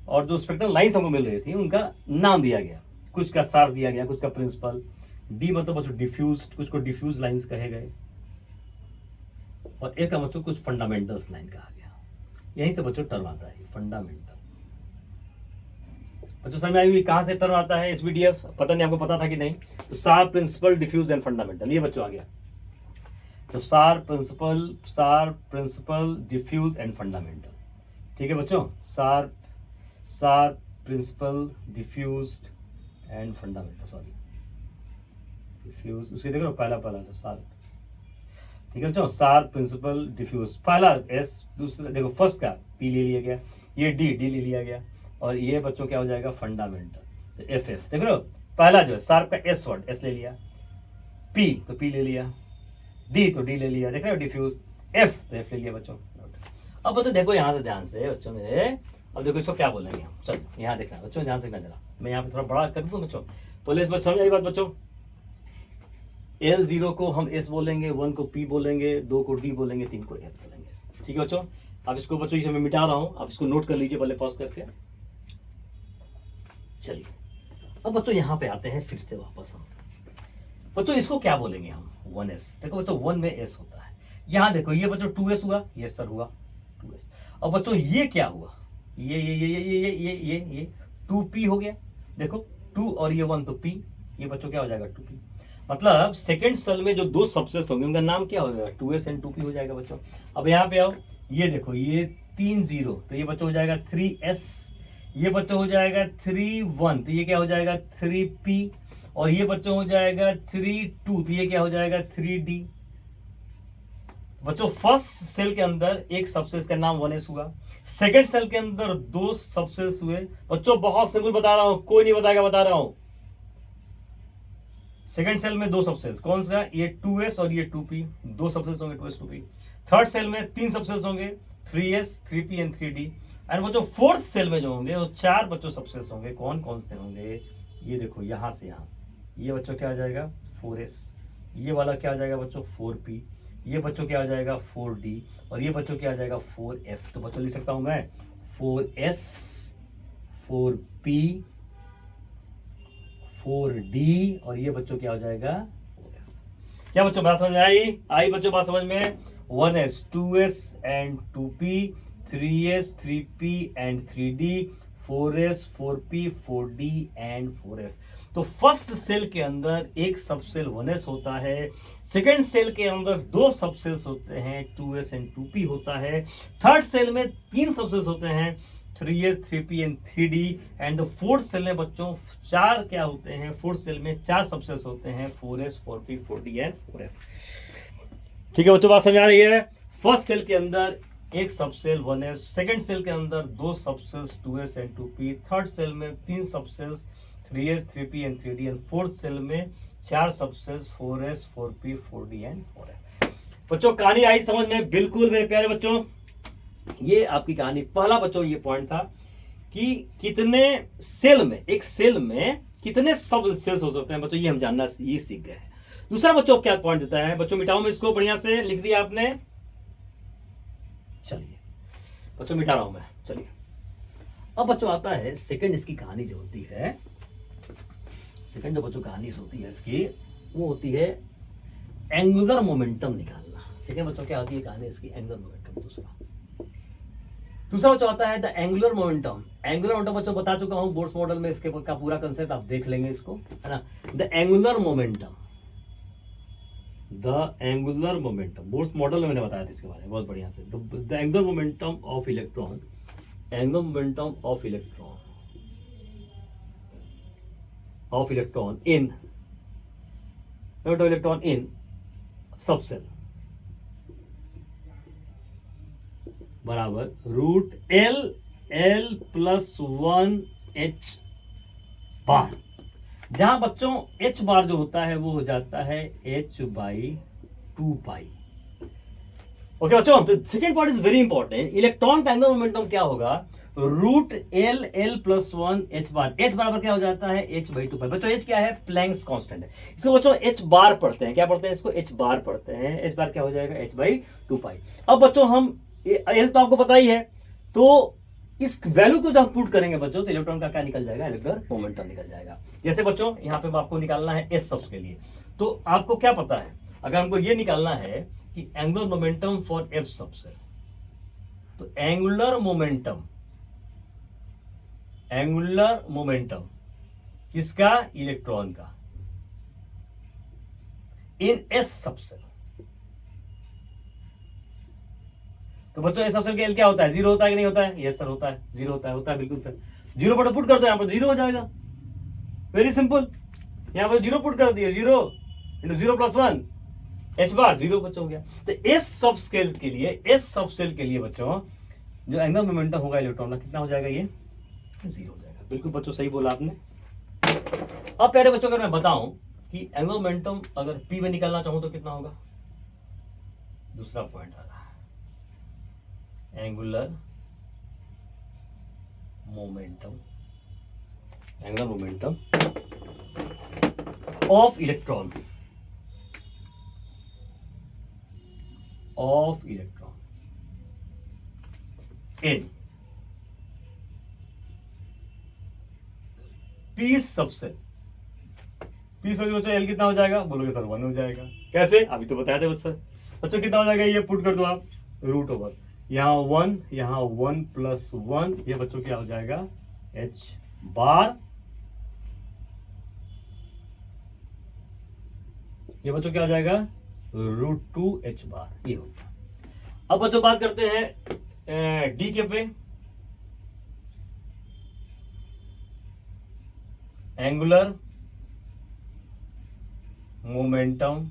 और जो स्पेक्ट्रल लाइंस हमको मिल रही थी, उनका नाम दिया गया। कुछ का शार्प दिया गया, कुछ का प्रिंसिपल। डी मतलब बच्चों डिफ्यूज, कुछ को डिफ्यूज लाइंस कहे गए, और एक का बच्चों कुछ फंडामेंटल्स लाइन कहा गया। यहीं से बच्चों टर्म आता है फंडामेंटल। बच्चों समझ में आई कहां से टर्म आता है एसबीडीएफ, पता नहीं आपको पता था कि नहीं। तो sharp, principal, diffuse and fundamental, ये बच्चों आ गया। तो sharp principal diffuse and fundamental, ठीक है बच्चों। Sharp principal diffuse and fundamental, sorry diffuse, उसके देखो पहला तो शार्प, ठीक है बच्चों। शार्प प्रिंसिपल डिफ्यूज, पहला एस, दूसरा देखो फर्स्ट का पी ले लिया गया, ये डी ले लिया गया, और ये बच्चों क्या हो जाएगा फंडामेंटल, तो एफ देख रहे हो। पहला जो है शार्प का एस वर्ड, एस ले लिया, पी तो पी ले लिया, डी तो डी ले लिया, देख रहे हो डिफ्यूज, एफ तो एफ ले लिया बच्चों। अब बच्चों देखो यहाँ से ध्यान से बच्चों मेरे, अब देखो इसको क्या बोलेंगे हम, चलो यहाँ देखना बच्चों, ध्यान से देखना जरा, मैं यहाँ पे थोड़ा बड़ा कर दूँ बच्चों, बोले इस बात समझ आई बात बच्चों। L0 को हम S बोलेंगे, 1 को P बोलेंगे, 2 को D बोलेंगे, 3 को F बोलेंगे, ठीक है बच्चों। अब इसको बच्चों इसे मैं मिटा रहा हूँ, आप इसको नोट कर लीजिए पहले पॉज करके। चलिए अब बच्चों यहाँ पे आते हैं फिर से वापस हम, बच्चों इसको क्या बोलेंगे हम 1S। देखो बच्चों 1 में S होता है, यहाँ देखो ये बच्चों 2S हुआ, ये सर हुआ 2S। अब बच्चों ये क्या हुआ, ये 2p हो गया, देखो 2 और ये 1 तो p, ये बच्चों क्या हो जाएगा 2p। मतलब सेकंड सेल में जो दो सबसेस होंगे उनका नाम क्या हो जाएगा 2s एंड 2p हो जाएगा बच्चों। अब यहाँ पे आओ, ये देखो ये 3 0 तो ये बच्चों हो जाएगा 3s, ये बच्चों हो जाएगा 3 1 तो ये क्या हो जाएगा 3p, और ये बच्चों हो जाएगा 3 2 तो ये क्या हो जाएगा 3d। बच्चों फर्स्ट सेल के अंदर एक सबसेस का नाम 1s हुआ, सेकंड सेल के अंदर दो सबसेस हुए। बच्चों बहुत सिंपल बता रहा हूं, कोई नहीं बताएगा, बता रहा हूं। सेकंड सेल में दो सबसेल्स, कौन सा, ये 2s और ये 2p, दो सबसेल्स होंगे 2s 2p। थर्ड सेल में तीन सबसेल्स होंगे 3s 3p and 3d। And बच्चों फोर्थ सेल में जो होंगे वो चार बच्चों सबसेल्स होंगे, कौन कौन से होंगे, ये देखो यहां से यहां, ये बच्चों क्या आ जाएगा 4s, ये वाला क्या आ जाएगा बच्चों 4p, ये बच्चों क्या आ जाएगा 4d, और ये बच्चों क्या आ जाएगा 4f। तो बच्चों लिख सकता हूं मैं 4s 4p 4d, और ये बच्चों क्या हो जाएगा 4f। क्या बच्चों बात समझ में आई बच्चों बात समझ में। 1s 2s and 2p, 3s 3p and 3d, 4s 4p 4d and 4f। तो फर्स्ट सेल के अंदर एक सबसेल 1s होता है, सेकंड सेल के अंदर दो सबसेल्स होते हैं 2s एंड 2p होता है, थर्ड सेल में तीन सबसेल्स होते हैं 3s 3p and 3d, and the fourth cell में बच्चों चार क्या होते हैं, फोर्थ सेल में चार सबसेल्स होते हैं 4s 4p 4d and 4f। ठीक है बच्चों बात समझ आ रही है। फर्स्ट सेल के अंदर एक सबसेल 1s, सेकंड सेल के अंदर दो subcells 2s and 2p, third cell में तीन subcells 3s 3p and 3d, and fourth cell में चार subcells 4s 4p 4d and 4f। बच्चों कहानी आई समझ में, बिल्कुल मेरे प्यारे बच्चों, ये आपकी कहानी। पहला बच्चों ये पॉइंट था कि कितने सेल में, एक सेल में कितने सब सेल्स हो सकते हैं बच्चों, ये हम जानना ये सीख गए। दूसरा बच्चों क्या पॉइंट देता है बच्चों, मिटाओ में इसको, बढ़िया से लिख दिया आपने, चलिए बच्चों मिटा रहा हूं मैं, चलिए। अब बच्चों आता है सेकंड इसकी कहानी जो होती है, सेकंड जो बच्चों कहानी होती है इसकी, वो होती है एंगुलर मोमेंटम निकालना। सेकंड बच्चों क्या होती है कहानी इसकी, एंगुलर मोमेंटम। दूसरा बच्चों आता है the angular momentum. Angular momentum बच्चों बता चुका हूं बोर्स मॉडल में, इसके का पूरा कंसेप्ट आप देख लेंगे इसको, है ना। The angular momentum, the angular momentum Bohr's model में मैंने बताया था इसके बारे में बहुत बढ़िया से। The angular momentum of electron, angular momentum of electron, of electron in electron in subshell बराबर root L L plus 1 H bar, जहां बच्चों एच बार जो होता है वो हो जाता है एच बाई 2 पाई। ओके बच्चों, तो second part is very important. Electron का एंगुलर मोमेंटम क्या होगा, root L L plus 1 H bar, H बराबर क्या हो जाता है एच बाई 2 पाई। बच्चों एच क्या है, प्लैंक्स कांस्टेंट है, इसको बच्चों एच बार पढ़ते हैं, क्या पढ़ते हैं इसको, एच बार पढ़ते हैं। एच बार क्या हो जाएगा एच बाई 2 पाई। अब बच्चों हम एल तो आपको पता ही है, तो इस वैल्यू को जब हम पुट करेंगे बच्चों तो इलेक्ट्रॉन का क्या निकल जाएगा, इलेक्ट्रॉन मोमेंटम निकल जाएगा। जैसे बच्चों यहां पे आपको निकालना है एस सब्स के लिए, तो आपको क्या पता है, अगर हमको ये निकालना है कि angular momentum for F subshell, तो एंगुलर मोमेंटम किसका, इलेक्ट्रॉन का इन एस सबसेल। तो बच्चों एस सबसेल का एल क्या होता है, जीरो होता है कि नहीं होता है, यस सर होता है, जीरो होता है बिल्कुल सर। जीरो पर पुट कर दो, यहां पर जीरो हो जाएगा, वेरी सिंपल। यहां पर जीरो पुट कर दिए, zero into zero plus 1 H bar, zero बच्चों हो गया। तो एस सबस्केल के लिए, एस सबसेल के लिए बच्चों जो एंगुलर मोमेंटम होगा इलेक्ट्रॉन का कितना हो जाएगा, ये जीरो हो जाएगा। बिल्कुल बच्चों सही बोला आपने। अब प्यारे बच्चों अगर मैं बताऊं कि एंगुलर मोमेंटम अगर पी में निकालना चाहूं तो कितना होगा, दूसरा पॉइंट आ रहा है angular momentum, angular momentum of electron, in P subshell. P subshell बच्चों एल कितना हो जाएगा, बोलोगे सर 1 हो जाएगा, कैसे, अभी तो बताया था बच्चों कितना हो जाएगा, ये पुट कर दो आप, रूट ओवर यहाँ 1 प्लस 1, ये बच्चों क्या हो जाएगा एच बार, ये बच्चों क्या हो जाएगा, √2h बार, ये होगा। अब बच्चों बात करते हैं डी के पे, angular momentum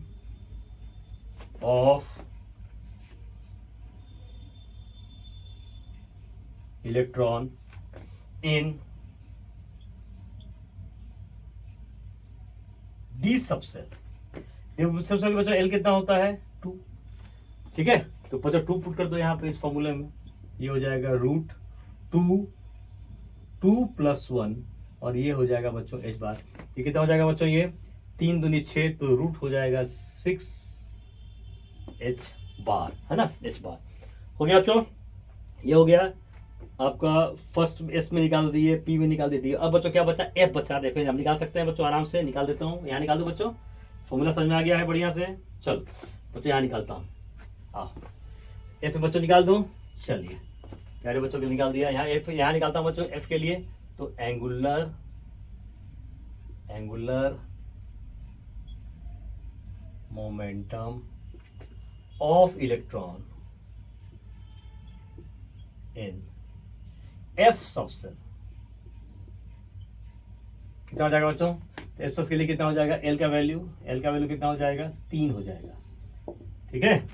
of electron in D subshell. Subshell बच्चों एल कितना होता है, 2, ठीक है। तो बच्चों 2 पुट कर दो यहाँ पे इस फॉर्मूले में, ये हो जाएगा √2 + 1 और ये हो जाएगा बच्चों h बार। ये कितना हो जाएगा बच्चों, ये 3 दूनी 6, तो रूट हो जाएगा 6h बार, है ना, h बार हो गया बच्चों। ये हो गया आपका फर्स्ट एस में निकाल दिए, पी में निकाल दिए। अब बच्चों क्या बचा, एफ बचा। देखो हम निकाल सकते हैं बच्चों, आराम से निकाल देता हूँ। यहाँ निकाल दो बच्चों, फॉर्मूला समझ में आ गया है बढ़िया से। चल बच्चों यहाँ निकालता हूँ, आओ एफ बच्चों निकाल दूँ। चलिए प्यारे बच्चों के निकाल दिया। यहाँ एफ, यहाँ निकालता हूँ बच्चों एफ के लिए। तो angular momentum of electron in F subshell कितना हो जाएगा बच्चों, तो एफ के लिए कितना हो जाएगा, एल का वैल्यू कितना हो जाएगा, 3 हो जाएगा, ठीक है।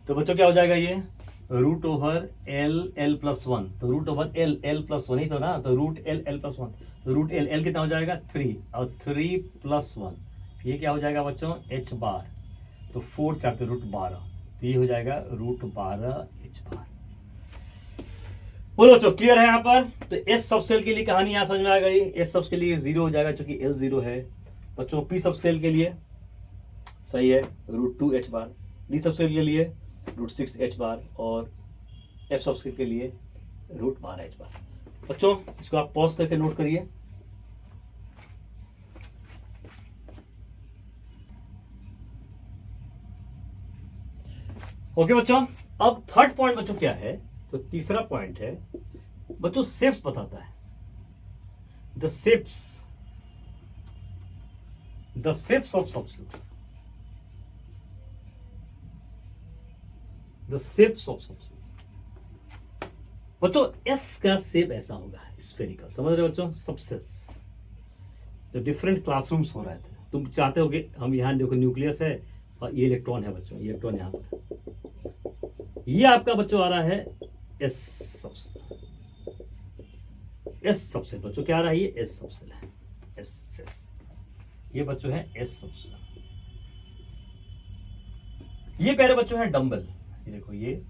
तो बच्चों क्या हो जाएगा, ये √L + 1, तो √L + 1 ही तो ना, तो √L + 1, तो √L कितना हो जाएगा, 3, और 3 + 1 ये क्या हो जाएगा बच्चों, h बार। तो 4 4 तो √12, तो ये हो जाएगा √12h बार। बोलो बच्चों क्लियर है यहाँ पर। तो एस सबसेल के लिए कहानी यहाँ समझ में आ गई। एस सब के लिए 0 हो जाएगा क्योंकि L 0 है बच्चों। पी सबसेल के लिए सही है √2h बार, डी सबसेल के लिए √6h बार, और एफ सबसेल के लिए √12h बार। बच्चों इसको आप पॉज करके नोट करिए। ओके बच्चों, अब थर्ड पॉइंट बच्चों क्या है, तो तीसरा पॉइंट है बच्चों शेप्स बताता है। The shapes of subcells, the shapes of subcells. बच्चों एस का शेप ऐसा होगा स्फेरिकल, समझ रहे हो बच्चों। सबसेल्स जो डिफरेंट क्लासरूम्स हो रहे थे, तुम चाहते हो कि हम यहाँ देखो न्यूक्लियस है और ये इलेक्ट्रॉन है बच्चों, ये इलेक्ट्रॉन यहाँ पर, ये आपका बच्चों आ रहा है एस सबसेल। एस सबसेल बच्चों क्या आ रहा है, ये एस सबसेल है, एस ये बच्चों है एस सबसेल। ये प्यारे बच्चों है डंबल, ये देखो ये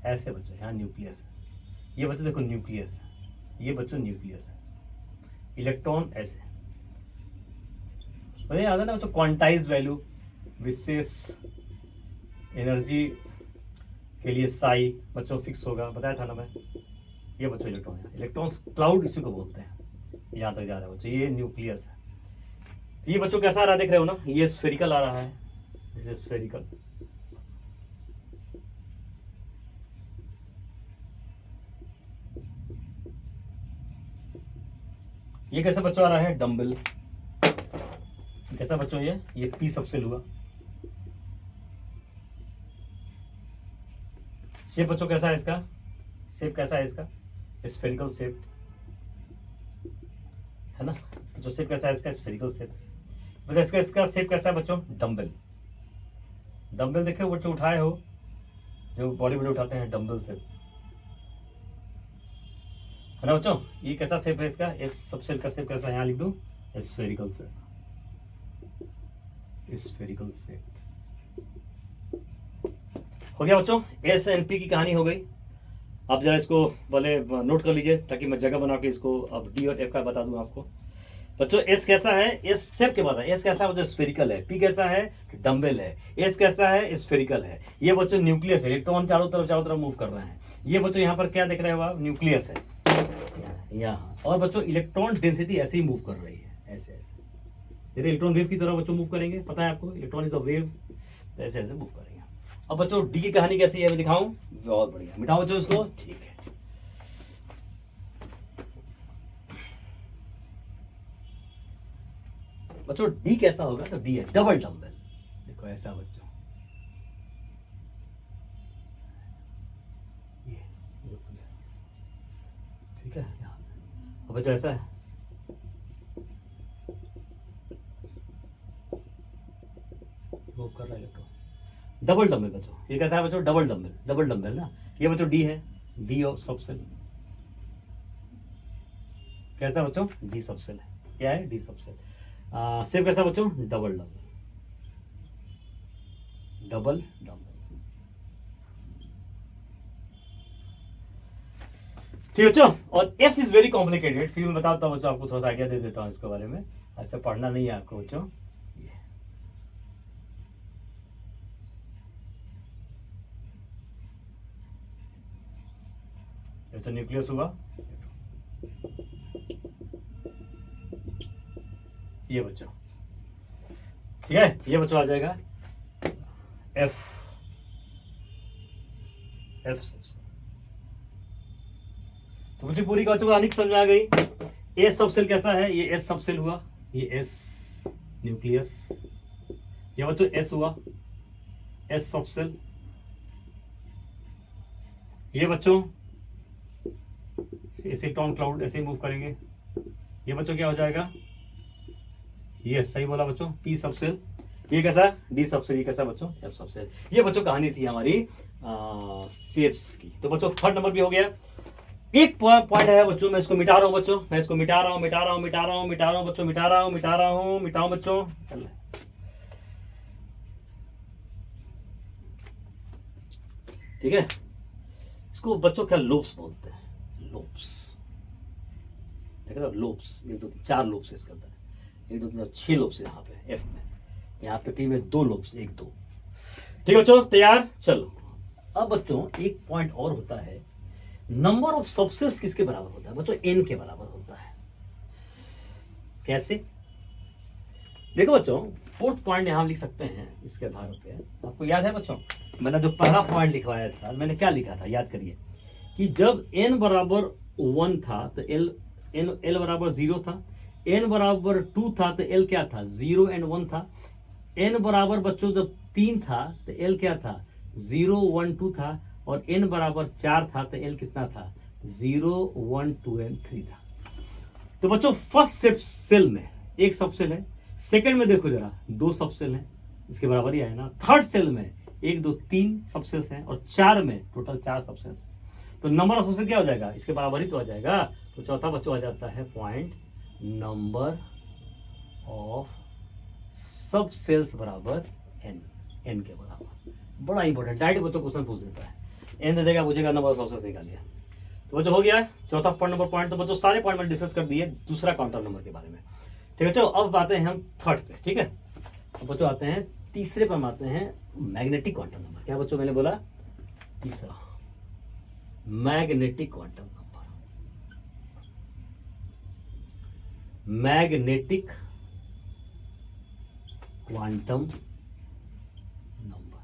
ऐसे बच्चों, यहाँ न्यूक्लियस है, ये बच्चों देखो न्यूक्लियस है, ये बच्चों न्यूक्लियस है, इलेक्ट्रॉन ऐसे। मुझे याद है ना बच्चों, क्वांटाइज वैल्यू, विशेष एनर्जी के लिए साई बच्चों फिक्स होगा, बताया था ना मैं। ये बच्चों इलेक्ट्रॉन है, इलेक्ट्रॉन्स क्लाउड इसी को बोलते हैं। यहाँ तक जा रहा है बच्चों, ये न्यूक्लियस है। ये बच्चों कैसा आ रहा है देख रहे हो ना, ये स्फेरिकल आ रहा है, दिस इज स्फेरिकल। ये कैसे बच्चों आ रहा है, डंबल। कैसा बच्चों, ये पी सबसेल हुआ। शेप बच्चों कैसा है इसका, शेप कैसा है इसका, स्फेरिकल शेप है ना। जो शेप कैसा है इसका, स्फेरिकल शेप। बच्चों इसका शेप कैसा है बच्चों, डंबल। डंबल देखो बच्चों उठाए हो, जो बॉडी बिल्डर उठाते हैं, डंबल शेप है ना बच्चों। ये कैसा शेप है इसका, एस सबसेल का शेप कैसा है, यहाँ लिख दूं, स्फेरिकल शेप, स्फेरिकल शेप। हो गया बच्चों, एस एंड पी की कहानी हो गई। आप जरा इसको पहले नोट कर लीजिए ताकि मैं जगह बना के इसको अब डी और एफ का बता दूं आपको। बच्चों एस कैसा है, एस शेप के बाद है। एस कैसा है बच्चों, स्फेरिकल है। पी कैसा है, डंबल है। एस कैसा है, स्फेरिकल है। ये बच्चों न्यूक्लियस है, इलेक्ट्रॉन चारों तरफ मूव कर रहे हैं। ये बच्चों यहाँ पर क्या देख रहे हो आप, न्यूक्लियस है यहाँ। और बच्चों इलेक्ट्रॉन डेंसिटी ऐसे ही मूव कर रही है, ऐसे ऐसे, जैसे इलेक्ट्रॉन वेव की तरह बच्चों मूव करेंगे। पता है आपको, इलेक्ट्रॉन इज अ वेव, तो ऐसे ऐसे मूव करेंगे। अब बच्चों डी की कहानी कैसी है मैं दिखाऊं, बहुत बढ़िया। मिटाओ बच्चों इसको, ठीक है। बच्चों डी कैसा होगा, तो डी है डबल डम्बल। देखो ऐसा बच्चों, ये ठीक है यहाँ। अब बच्चों ऐसा है, वो कर रहा है इलेक्ट्रॉन, डबल डम्बल बच्चों। ये कैसा है बच्चों, डबल डम्बल, डबल डम्बल ना। ये बच्चों डी है, डी ऑफ सबसेल। कैसा बच्चों, डी सबसेल है। क्या है, डी सबसेल। सेव कैसा बच्चों, डबल डम्बल, डबल डम्बल। ठीक है बच्चों। और एफ इज वेरी कॉम्प्लिकेटेड, फिर मैं बताता हूँ बच्चों, आपको थोड़ा सा आइडिया दे देता हूँ इसके बारे में। ऐसे पढ़ना नहीं है आपको बच्चों। ये तो न्यूक्लियस हुआ, ये बच्चों, ठीक है। ये बच्चों आ जाएगा एफ, एफ सबसेल। तो मुझे पूरी बातों को समझ में आ गई। एस सबसेल कैसा है, ये एस सबसेल हुआ, ये एस न्यूक्लियस। ये बच्चों एस हुआ, एस सबसेल। ये बच्चों ऐसे टॉन क्लाउड ऐसे मूव करेंगे। ये बच्चों क्या हो जाएगा, ये सही बोला बच्चों, पी सबसेल। ये कैसा, डी सबसेल। ये कैसा बच्चों, एफ सबसेल। ये बच्चों कहानी थी हमारी शेप्स की। तो बच्चों थर्ड नंबर भी हो गया। एक पॉइंट है बच्चों, मैं इसको मिटा रहा हूं बच्चों, मैं इसको मिटा रहा हूं, मिटा रहा हूं, मिटा रहा हूं, मिटा रहा हूं बच्चों, मिटा रहा हूं, मिटा रहा हूं, मिटाऊं बच्चों। ठीक है, इसको बच्चों क्या लोब्स बोलते हैं, लोब्स। देख रहे हो, लोब्स। 1 2 3 4 लोब्स इसके अंदर, 1 2 3 6 लोब्स यहाँ पे एफ में। यहाँ पे पी में 2 लोब्स, 1 2। ठीक है बच्चों, तैयार। चलो अब बच्चों एक पॉइंट और होता है, नंबर ऑफ सबसेल्स किसके बराबर होता है बच्चों, एन के बराबर होता है। कैसे, देखो बच्चों, फोर्थ पॉइंट यहां लिख सकते हैं इसके आधार पे। आपको याद है बच्चों, मैंने जो पहला पॉइंट लिखवाया था, मैंने क्या लिखा था, याद करिए कि जब n बराबर 1 था तो l बराबर 0 था, n बराबर 2 था तो l क्या था, 0 एंड 1 था। n बराबर बच्चों जब 3 था तो l क्या था, 0 1 2 था। और n बराबर 4 था तो l कितना था, 0 1 2 एंड 3 था। तो बच्चों फर्स्ट सेल में एक सबसेल है, सेकंड में देखो जरा 2 सबसेल हैं, इसके बराबर ही आया ना। थर्ड सेल में 1 2 3 सबसेल्स हैं, और 4 में टोटल 4 सबसेल्स हैं। तो नंबर ऑफ सबसेल क्या हो जाएगा, इसके बराबर ही तो आ जाएगा। तो चौथा बच्चों आ जाता है पॉइंट, नंबर ऑफ सबसेल्स बराबर n के बराबर। बड़ा इंपॉर्टेंट, डायरेक्ट बच्चों क्वेश्चन पूछ देता है, n दे देगा, पूछेगा नंबर ऑफ सबसेल्स निकालिए। तो बच्चों हो गया चौथा नंबर पॉइंट। तो बच्चों सारे पॉइंट मैंने डिस्कस कर दिए दूसरा काउंटर नंबर के बारे में। ठीक है, चलो अब आते हैं हम थर्ड पे। ठीक है, तो बच्चों आते हैं तीसरे पर, हम आते हैं मैग्नेटिक क्वांटम नंबर। क्या बच्चों मैंने बोला, तीसरा magnetic quantum number. Magnetic quantum number,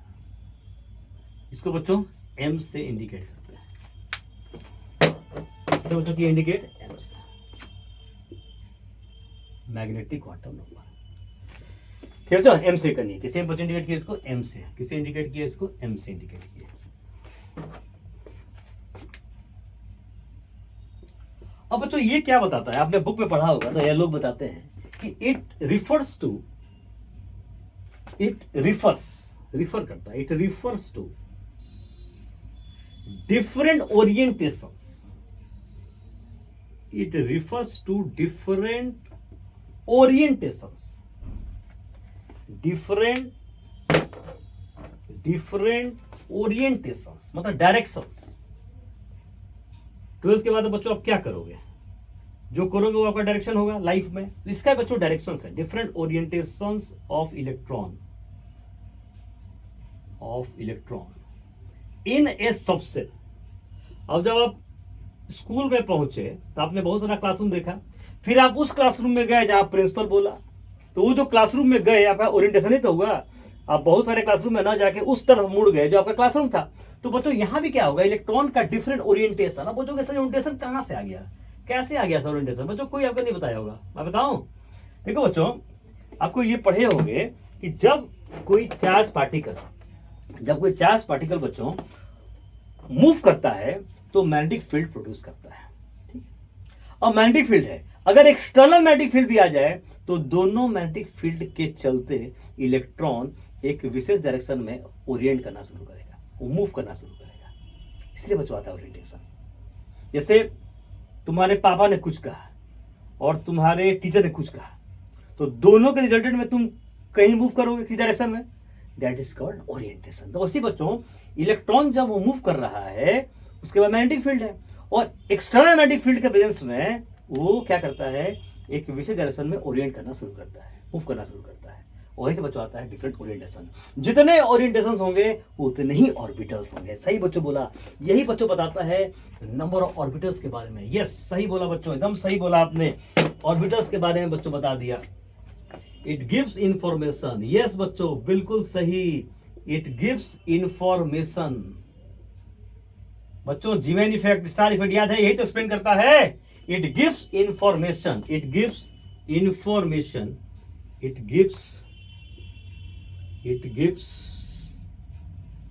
इसको बच्चों m से इंडिकेट करते हैं। इसे बच्चों की इंडिकेट m से, मैग्नेटिक क्वांटम नंबर। ठीक है बच्चों, m से करनी है। किसे बच्चों इंडिकेट किया इसको, m से। किसे इंडिकेट किया इसको, m से इंडिकेट किया। अब बच्चों ये क्या बताता है, आपने बुक में पढ़ा होगा, तो ये लोग बताते हैं कि it refers to, it refer करता है, it refers to different orientations, it refers to different orientations, different orientations मतलब डायरेक्शंस। 12th के बाद बच्चों आप क्या करोगे, जो करोगे वो आपका डायरेक्शन होगा लाइफ में। तो इसका बच्चों डायरेक्शंस है, different orientations of electron, in A subshell. अब जब आप स्कूल में पहुंचे तो आपने बहुत सारा क्लासरूम देखा, फिर आप उस क्लासरूम में गए जहां प्रिंसिपल बोला, तो वो जो क्लासरूम में गए आपका ओरिएंटेशन ही तो हुआ। आप बहुत सारे क्लासरूम में ना जाके उस तरफ मुड़ गए जो आपका क्लासरूम था। तो बच्चों यहां भी क्या होगा, इलेक्ट्रॉन का डिफरेंट ओरिएंटेशन। अब बच्चों कैसे ओरिएंटेशन कहां से आ गया, कैसे आ गया सर ओरिएंटेशन, बच्चों कोई आपको नहीं बताया होगा, मैं बताऊं। देखो बच्चों, आपको ये पढ़े होंगे कि जब कोई चार्ज पार्टिकल बच्चों मूव करता है तो मैग्नेटिक फील्ड प्रोड्यूस करता है, ठीक है। अब मैग्नेटिक फील्ड है, अगर एक्सटर्नल मैग्नेटिक फील्ड भी आ जाए तो दोनों मैग्नेटिक फील्ड के चलते इलेक्ट्रॉन एक विशेष डायरेक्शन में ओरिएंट करना शुरू करेगा, वो मूव करना शुरू करेगा। इसलिए बच्चों आता है ओरिएंटेशन। जैसे तुम्हारे पापा ने कुछ कहा और तुम्हारे टीचर ने कुछ कहा, तो दोनों के रिजल्टेंट में तुम कहीं मूव करोगे किस डायरेक्शन में, दैट इज कॉल्ड ओरिएंटेशन। तो उसी बच्चों इलेक्ट्रॉन जब वो मूव कर रहा है उसके बाद मैग्नेटिक फील्ड है, और एक्सटर्नल मैग्नेटिक फील्ड के प्रेजेंस में वो क्या करता है, एक विशेष डायरेक्शन में ओरिएंट करना शुरू करता है, मूव करना शुरू करता है। वहीं से बच्चों आता है डिफरेंट ओरिएंटेशन। जितने ओरिएंटेशन होंगे उतने ही ऑर्बिटल्स होंगे। सही बच्चों बोला, यही बच्चों बताता है नंबर ऑफ ऑर्बिटल्स के बारे में। यस सही बोला बच्चों, एकदम सही बोला आपने, ऑर्बिटल्स के बारे में बच्चों बता दिया। इट गिव्स इंफॉर्मेशन, यस बच्चों बिल्कुल सही, इट गिव्स इंफॉर्मेशन। बच्चों जीमेन इफेक्ट, स्टार इफेक्ट याद है, यही तो एक्सप्लेन करता है। It gives information, it gives information, it gives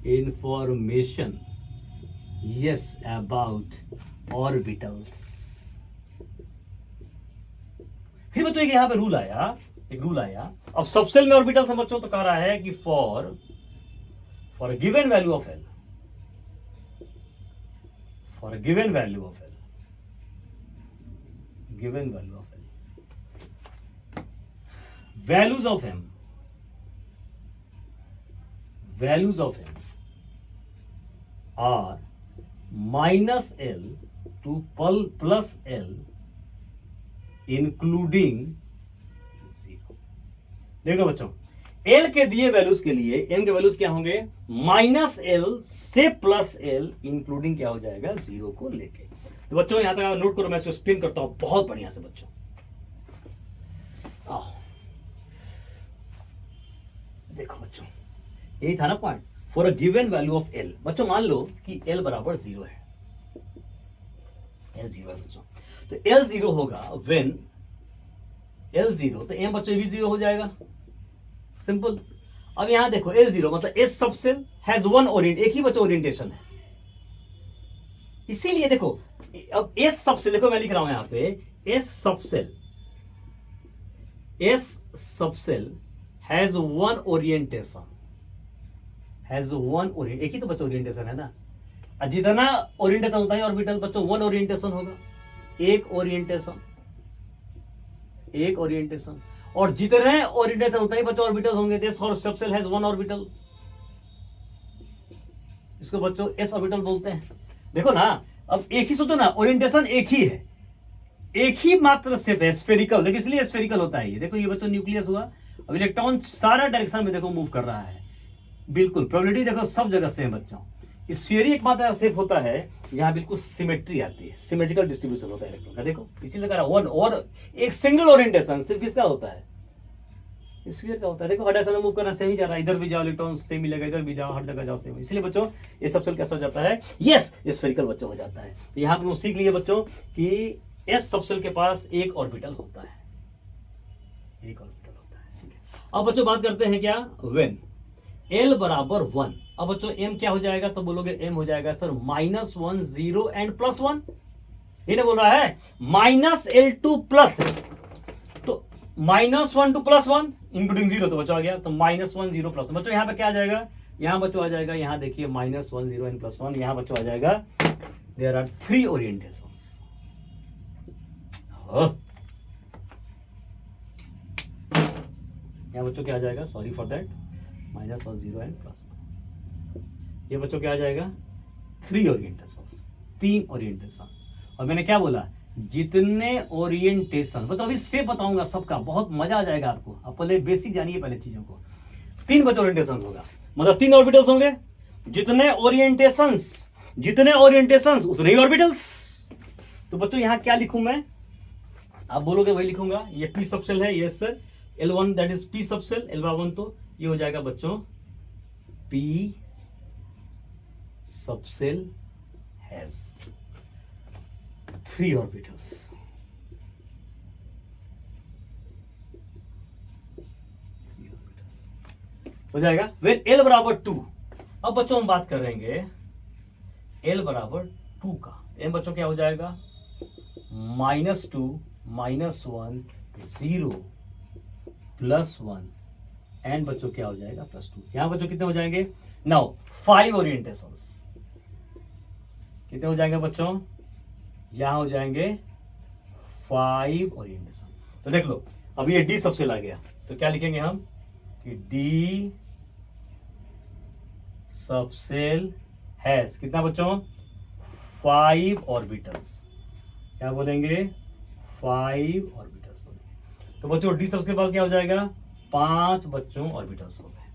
information, yes, about orbitals। फिर बच्चों एक यहां पे रूल आया, अब सबसेल में ऑर्बिटल्स हम बच्चों तो कह रहा है कि for given value of L, values of m are minus L to plus L including 0। देखो बच्चों L के दिए वैल्यूज के लिए m के वैल्यूज क्या होंगे, माइनस एल से प्लस एल इंक्लूडिंग क्या हो जाएगा, 0 को लेके। तो बच्चों यहां तक नोट करो, मैं इसको स्पिन करता हूं बहुत बढ़िया से बच्चों। आओ देखो बच्चों, यही था ना point, for a given value of L. बच्चों मान लो कि एल बराबर 0 है, एल 0 है बच्चों, तो एल 0 होगा व्हेन एल 0, तो एम बच्चों भी 0 हो जाएगा, सिंपल। अब यहां देखो एल 0 मतलब S subshell has one Orient, एक ही बच्चों ओरिएंटेशन है, इसीलिए देखो अब एस सबसेल, देखो मैं लिख रहा हूं यहां पे S subshell has one orientation, एक ही तो बच्चों ओरिएंटेशन है ना, जितना ओरिएंटेशन होता है ऑर्बिटल बच्चों वन ओरिएंटेशन होगा, एक ओरिएंटेशन, और जितने ओरिएंटेशन होता है बच्चों ऑर्बिटल होंगे, this subshell has one orbital, इसको बच्चों एस ऑर्बिटल बोलते हैं। देखो ना, अब एक ही सोचो ना, ओरिएंटेशन एक ही है, एक ही मात्र शेप है, स्फेरिकल, देखो इसलिए स्फेरिकल होता है ये। देखो ये बच्चों न्यूक्लियस हुआ, अब इलेक्ट्रॉन सारा डायरेक्शन में देखो मूव कर रहा है, बिल्कुल प्रोबेबिलिटी देखो सब जगह सेम बच्चों। स्फीयर एक मात्र शेप होता है जहां बिल्कुल सिमेट्री आती है, सिमेट्रिकल डिस्ट्रीब्यूशन होता है इलेक्ट्रॉन का। देखो इसीलिए कह रहा वन और एक सिंगल ओरिएंटेशन सिर्फ किसका होता है, स्फीयर का होता है। देखो हर डायरेक्शन में मूव करना सेम ही जा रहा है, इधर भी जाओ इलेक्ट्रॉन सेम मिलेगा, इधर भी जाओ, हर जगह जाओ सेम। इसलिए बच्चों ये सबसेल कैसा हो जाता है, यस स्फेरिकल बच्चों हो जाता है। तो यहां पर हम सीख लिए बच्चों कि एस सबसेल के पास एक ऑर्बिटल होता है, एक ऑर्बिटल होता है, ठीक है। अब बच्चों बात करते हैं क्या, व्हेन एल बराबर 1। अब बच्चों एम क्या हो जाएगा, तो बोलोगे एम हो जाएगा सर -1 0 एंड +1, ये ना बोल रहा है माइनस एल टू प्लस, तो -1 टू +1 इंक्लूडिंग 0, तो बच्चों आ गया, तो -1 0 +1। बच्चों यहां पे क्या आ जाएगा, यहां बच्चों आ जाएगा, यहां देखिए -1 0 एंड +1, यहां बच्चों आ जाएगा देयर आर 3 ओरिएंटेशंस। यहां बच्चों क्या आ जाएगा, सॉरी फॉर दैट, -1 0 एंड +1। ये बच्चों क्या आ जाएगा, 3 ओरिएंटेशंस, 3 ओरिएंटेशन। और मैंने क्या बोला, जितने ओरिएंटेशन, मतलब अभी से बताऊंगा सबका, बहुत मजा आ जाएगा आपको। आप पहले बेसिक जानिए पहले चीजों को। 3 बच्चों ओरिएंटेशन होगा, मतलब 3 ऑर्बिटल्स होंगे, जितने ओरिएंटेशंस उतने ही ऑर्बिटल्स। तो बच्चों यहां क्या लिखूं मैं, आप बोलोगे वही लिखूंगा, ये पी सबसेल है, yes sir, L1 that is P subshell, L1 तो ये हो जाएगा बच्चों पी सबसेल हैज 3 ऑर्बिटल्स। हो जाएगा वेन एल बराबर 2। अब बच्चों हम बात करेंगे एल बराबर 2 का। एम बच्चों क्या हो जाएगा -2 -1 0 +1 एंड बच्चों क्या हो जाएगा +2। यहां बच्चों कितने हो जाएंगे नाउ 5 ओरिएंटेशंस कितने हो जाएंगे बच्चों यहां हो जाएंगे 5 ओरिएंटेशन। तो देख लो अब ये डी सबसेल आ गया तो क्या लिखेंगे हम कि डी सबसेल हैज कितना बच्चों 5 ऑर्बिटल्स। क्या बोलेंगे 5 ऑर्बिटल्स बोलेंगे। तो बच्चों डी सबसेल के बाद क्या हो जाएगा 5 बच्चों ऑर्बिटल्स हो गए।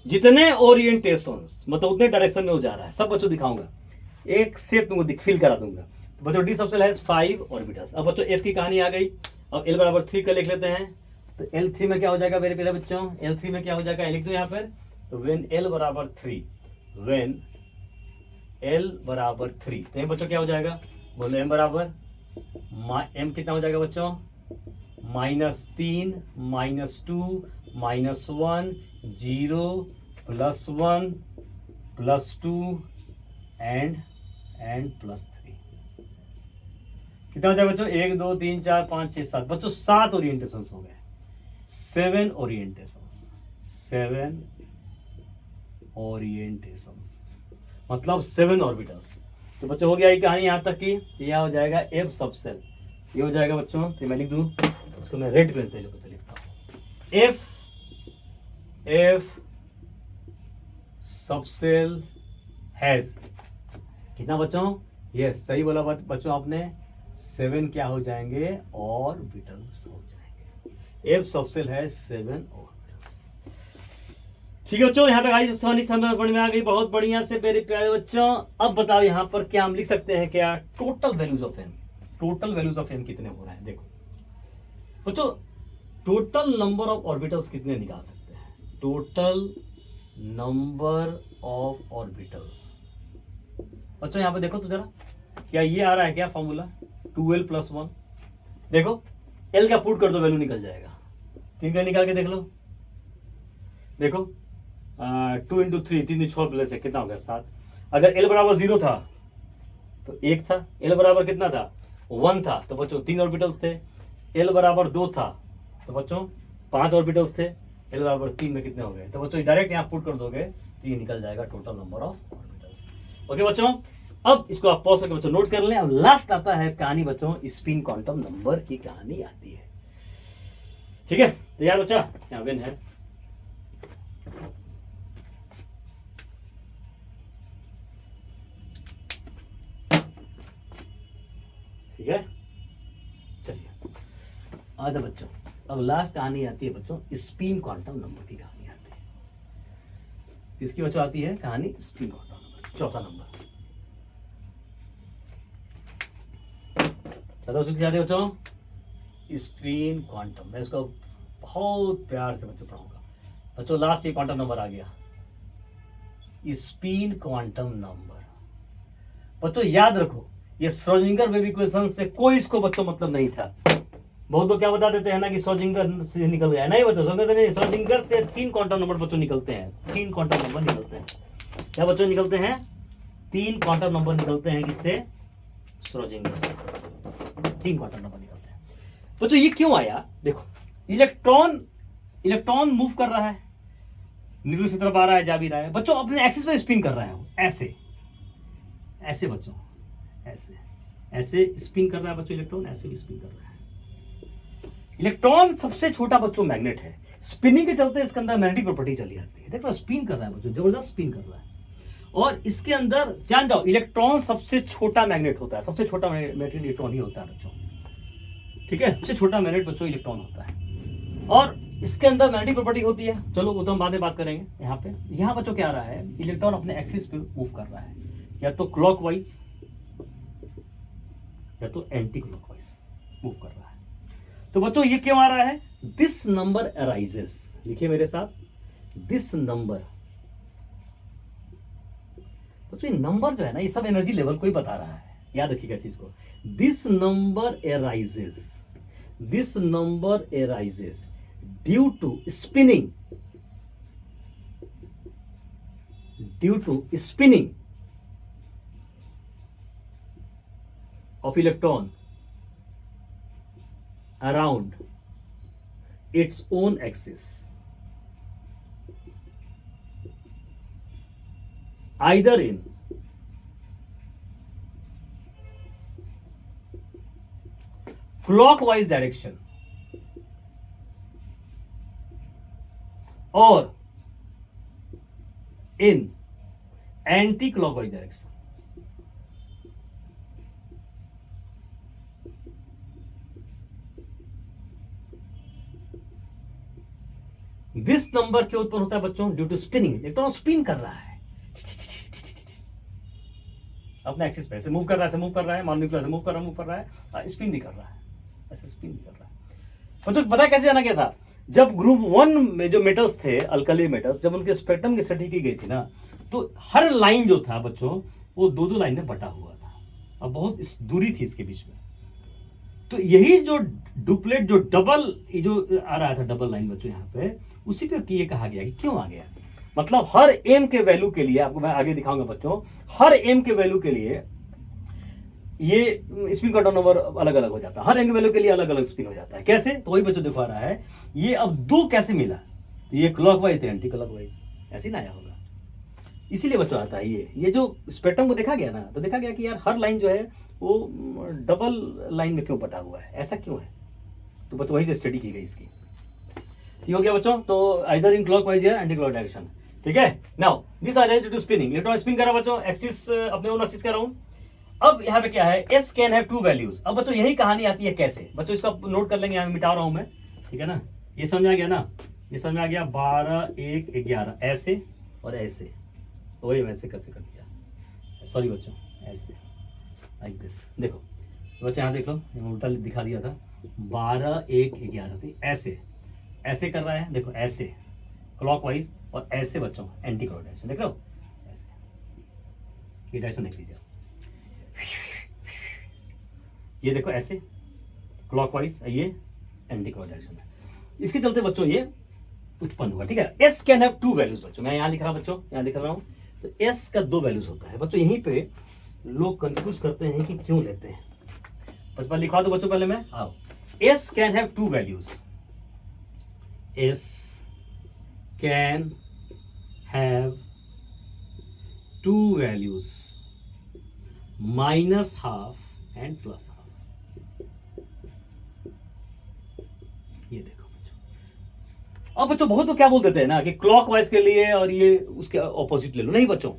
जितने ओरिएंटेशंस मतलब उतने डायरेक्शन में हो जा रहा है सब बच्चों दिखाऊंगा, एक सेप तुमको फिल करा दूंगा। तो बच्चों डी सबसेल हैज 5 ऑर्बिटल्स। अब बच्चों एफ की कहानी आ गई। अब एल बराबर 3 का लिख लेते हैं। तो L3 में क्या हो जाएगा मेरे प्यारे बच्चों L3 में क्या हो जाएगा लिख दो यहाँ पर। तो वेन एल बराबर 3 वेन एल बराबर 3 तो बच्चों क्या हो जाएगा बोलो एम बराबर एम कितना हो जाएगा बच्चों -3 -2 -1 0 +1 +2 एंड +3 कितना हो जाएगा बच्चों 1 2 3 4 5 6 7 बच्चों 7 ओरिएंटेशन हो गए। 7 ओरिएंटेशन 7 ओरिएंटेशन मतलब 7 ऑर्बिटल्स। तो बच्चों हो गया ये कहानी यहां तक की। यह हो जाएगा एफ सबसेल। ये हो जाएगा बच्चों तो मैं लिख दूं इसको मैं रेड पेन से लिखता हूं एफ सबसेल हैज कितना बच्चों यस सही बोला बच्चों आपने 7 क्या हो जाएंगे ऑर्बिटल्स हो जाएंगे। एफ सबसेल है 7 ऑर्बिटल्स। ठीक है बच्चों यहां तक आई समझ में आ गई बहुत बढ़िया से मेरे प्यारे बच्चों। अब बताओ यहां पर क्या हम लिख सकते हैं क्या total values of M. Total values of M कितने हो रहे हैं देखो बच्चों टोटल नंबर ऑफ ऑर्बिटल्स कितने निकाल सकते हैं। टोटल नंबर ऑफ ऑर्बिटल्स बच्चों यहां पे देखो तो जरा क्या ये आ रहा है क्या फॉर्मूला 2l + 1 देखो l का पुट कर दो वैल्यू निकल जाएगा। 3 का निकाल के देख लो देखो 2 × 3 3 6 प्लस है कितना हो गया 7। अगर l बराबर 0 था तो 1 था l बराबर कितना था 1 था तो बच्चों 3 ऑर्बिटल्स थे। l बराबर 2 था तो बच्चों 5 ऑर्बिटल्स थे। l बराबर 3 में कितने हो गए तो बच्चों डायरेक्ट यहाँ पुट कर दोगे तो ये निकल जाएगा total number of orbitals. Okay बच्चों अब इसको आप पॉज करके बच्चों नोट कर लें। अब लास्ट आता है कहानी बच्चों स्पिन क्वांटम नंबर की कहानी आती है। ठीक है तो यार बच्चा यहाँ वेन है ठीक है चलिए आधा बच्चों अब लास्ट कहानी आती है बच्चों स्पिन क्वांटम नंबर की कहानी आती है। इसकी बच्चों आती है कहानी स्पिन क्वांटम नंबर चौथा नंबर। जाते बच्चों स्पिन क्वांटम मैं इसको बहुत प्यार से बच्चों पढ़ाऊंगा। बच्चों लास्ट ये क्वांटम नंबर आ गया स्पिन क्वांटम नंबर। बच्चों याद रखो ये श्रोडिंगर वेव इक्वेशन से कोई इसको बच्चों मतलब नहीं था। बहुत लोग क्या बता देते हैं ना कि श्रोडिंगर से निकल गया नहीं बच्चों से नहीं। श्रोडिंगर से 3 क्वांटम नंबर बच्चों निकलते हैं 3 क्वांटम नंबर निकलते हैं। क्या बच्चों निकलते हैं 3 क्वांटम नंबर निकलते हैं किससे श्रोडिंगर से 3 क्वांटम नंबर निकलते हैं। बच्चों ये क्यों आया देखो इलेक्ट्रॉन मूव कर रहा है न्यूक्लियस की तरफ आ रहा है जा भी रहा है बच्चों अपने एक्सिस पे स्पिन कर रहा है ऐसे ऐसे बच्चों ऐसे स्पिन कर रहा है बच्चों इलेक्ट्रॉन ऐसे भी स्पिन कर रहा है। इलेक्ट्रॉन सबसे छोटा बच्चों मैग्नेट है स्पिनिंग के चलते इसके अंदर मैग्नेटिक प्रॉपर्टी चली जाती है। देखो स्पिन कर रहा है बच्चों जबरदस्त स्पिन कर रहा है और इसके अंदर जान जाओ इलेक्ट्रॉन सबसे छोटा मैग्नेट होता है। सबसे छोटा मैग्नेट इलेक्ट्रॉन ही होता है बच्चों। ठीक है सबसे छोटा मैग्नेट बच्चों इलेक्ट्रॉन होता है और इसके अंदर मैग्नेटिक प्रॉपर्टी होती है। चलो वो तो हम बाद में बात करेंगे। यहाँ बच्चों क्या आ रहा है इलेक्ट्रॉन अपने एक्सिस पे मूव कर रहा है या तो क्लॉकवाइज या तो एंटी क्लॉकवाइज मूव कर रहा है। तो बच्चों ये क्यों आ रहा है दिस नंबर अराइजेस लिखिए मेरे साथ दिस नंबर। बच्चों ये नंबर जो है ना ये सब एनर्जी लेवल को ही बता रहा है याद रखिएगा चीज को। This number arises due to spinning due to spinning of electron around its own axis, either in clockwise direction or in anti-clockwise direction. This number क्यों उत्पन्न होता है बच्चों? Due to spinning, electron spin कर रहा है, अपने एक्सिस पे ऐसे मूव कर रहा है, ऐसे मूव कर रहा है, मॉलिक्यूल से मूव कर रहा है, स्पिन भी कर रहा है, ऐसे स्पिन भी कर रहा है। तो पता है कैसे जाना क्या था? जब ग्रुप 1 में जो मेटल्स थे, अल्कली मेटल्स, जब उनके स्पेक्ट्रम की स्टडी की गई थी ना, तो हर लाइन जो था बच्चों वो दो दो लाइन में बटा हुआ था और बहुत इस दूरी थी इसके बीच में। तो यही जो डुप्लेट, जो डबल जो आ रहा था, डबल लाइन बच्चों यहाँ पे, उसी पे ये कहा गया कि क्यों आ गया। मतलब हर एम के वैल्यू के लिए, आपको मैं आगे दिखाऊंगा बच्चों, हर एम के वैल्यू के लिए ये स्पिन क्वांटम नंबर अलग अलग हो जाता है, हर एम के वैल्यू के लिए अलग अलग स्पिन हो जाता है। कैसे? तो वही बच्चों दिखा रहा है। ये अब दो कैसे मिला? तो ये क्लॉकवाइज थे, एंटी क्लॉकवाइज, ऐसे ना आया होगा, इसीलिए बच्चों आता है। ये जो स्पेक्ट्रम को देखा गया ना, तो देखा गया कि यार हर लाइन जो है वो डबल लाइन में क्यों बटा हुआ है, ऐसा क्यों है? तो बच्चों वही से स्टडी की गई इसकी। ठीक हो गया बच्चों? तो आइदर इन क्लॉकवाइज या एंटी क्लॉक डायरेक्शन। ठीक है, now this are due to spinning, electron spin कर रहा है बच्चों, एक्सिस अपने ओन एक्सिस कर रहा हूं। अब यहाँ पे क्या है? S can have to values. अब बच्चों यही कहानी आती है कैसे बच्चों, इसका नोट कर लेंगे, यहाँ मिटा रहा हूं मैं, ठीक है ना? ये समझ आ गया ना? ये समझ आ गया, 12 1 11 ऐसे और ऐसे, वही वैसे कैसे कर दिया, सॉरी बच्चों, ऐसे लाइक दिस। देखो बच्चों यहाँ देख लो, उल्टा दिखा दिया था, 12 1 11 थी, ऐसे ऐसे कर रहा है, देखो ऐसे क्लॉकवाइज, और ऐसे बच्चों एंटी क्लॉक डायरेक्शन, देख लो ऐसे, ये डायरेक्शन देख लीजिए, ये देखो ऐसे क्लॉकवाइज, ये एंटी क्लॉक डायरेक्शन है। इसके चलते बच्चों ये उत्पन्न हुआ। ठीक है, S can have to values बच्चों, मैं यहाँ लिख रहा हूँ बच्चों, यहाँ लिख रहा हूँ। तो एस का दो वैल्यूज होता है बच्चों। यहीं पे लोग कंफ्यूज करते हैं कि क्यों लेते हैं। बच्चों लिखवा दो बच्चों पहले मैं, आओ। S can have to values, S can have to values, -12 and +12। ये देखो बच्चों। अब बच्चों बहुत तो क्या बोल देते हैं ना कि क्लॉकवाइज के लिए और ये उसके ऑपोजिट ले लो। नहीं बच्चों,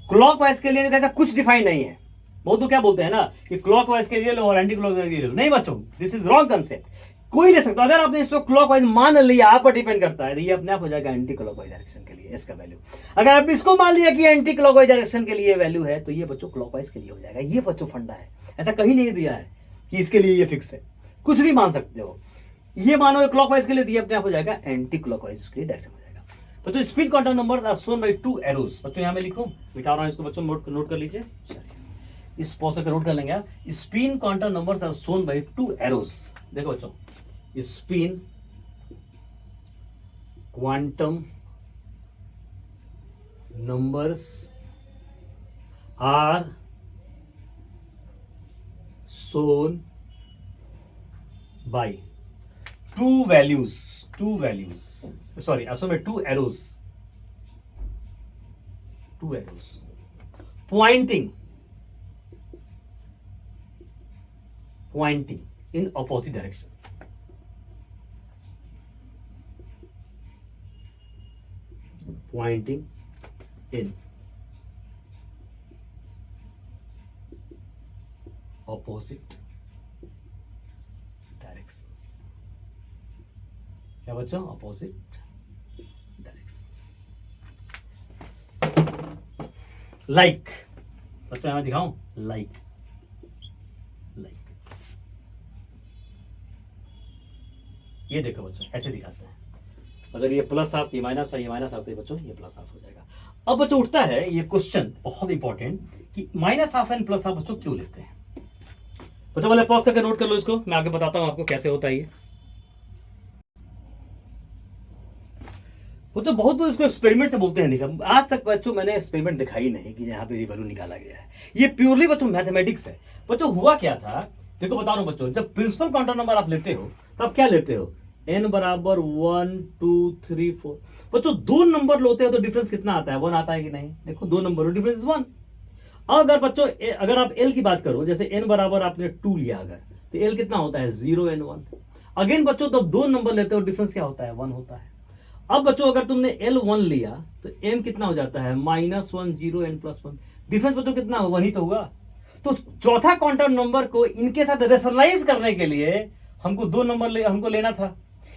क्लॉकवाइज के लिए ऐसा कुछ डिफाइन नहीं है। बहुत तो क्या बोलते हैं ना कि क्लॉकवाइज के लिए लो और एंटी क्लॉकवाइज के लिए लो। नहीं बच्चों, दिस इज रॉन्ग कंसेप्ट। कोई ले सकता। अगर आपने इसको क्लॉकवाइज मान लिया, आप पर डिपेंड करता है, तो ये अपने आप हो जाएगा एंटी क्लॉकवाइज डायरेक्शन के लिए इसका वैल्यू। अगर आपने इसको मान लिया कि एंटी क्लॉकवाइज डायरेक्शन के लिए वैल्यू है, तो ये बच्चों क्लॉकवाइज के लिए हो जाएगा। ये बच्चों फंडा है, ऐसा कहीं नहीं दिया है कि इसके लिए ये फिक्स है। कुछ भी मान सकते हो। ये मानो क्लॉकवाइज के लिए दिया, अपने आप हो जाएगा एंटी क्लॉकवाइज के लिए डायरेक्शन हो जाएगा। बच्चों spin quantum numbers are shown by 2 arrows. बच्चों यहां मैं लिखूं, मिटा रहा हूं इसको बच्चों, नोट कर लीजिए। इस पोस्टर का नोट कर लेंगे आप। Spin quantum numbers are shown by 2 arrows. देखो बच्चों, spin quantum numbers are shown by two values, sorry, असो में 2 arrows, pointing in opposite direction. Pointing in opposite directions. क्या बच्चों? Opposite directions. लाइक बच्चों यहां दिखाऊं, लाइक ये देखो बच्चों, ऐसे दिखाते हैं। अगर ये प्लस हाफ, ये माइनस है, ये माइनस हाफ, तो बच्चों ये प्लस हाफ हो जाएगा। अब बच्चों उठता है ये क्वेश्चन बहुत इंपॉर्टेंट कि minus half and plus half बच्चों क्यों लेते हैं। बच्चों पहले पॉज करके नोट कर लो इसको, मैं आगे बताता हूं आपको कैसे होता है ये। वो तो बहुत लोग इसको एक्सपेरिमेंट से बोलते हैं। देखा, आज तक बच्चों मैंने एक्सपेरिमेंट दिखाई नहीं कि यहाँ पे ये वैल्यू निकाला गया है। ये प्योरली बच्चों मैथमेटिक्स है। बच्चों हुआ क्या था, देखो बता रहा हूँ बच्चों, जब प्रिंसिपल क्वांटम नंबर आप लेते हो तो आप क्या लेते हो, n बराबर 1 2 3 4। बच्चों दो नंबर लेते हो तो डिफरेंस कितना आता है, 1 आता है कि नहीं। देखो दो नंबर डिफरेंस 1। अगर बच्चों अगर आप l की बात करो, जैसे n बराबर आपने 2 लिया अगर, तो l कितना होता है 0 n 1। अगेन बच्चों तब दो नंबर लेते हो डिफरेंस क्या होता है, 1 होता है। अब बच्चों अगर तुमने L1 लिया तो m कितना हो जाता है -1 0 n + 1। डिफरेंस बच्चों कितना होगा, 1 ही तो होगा। तो चौथा क्वांटम नंबर को इनके साथ रेशनलाइज करने के लिए हमको दो नंबर हमको लेना था।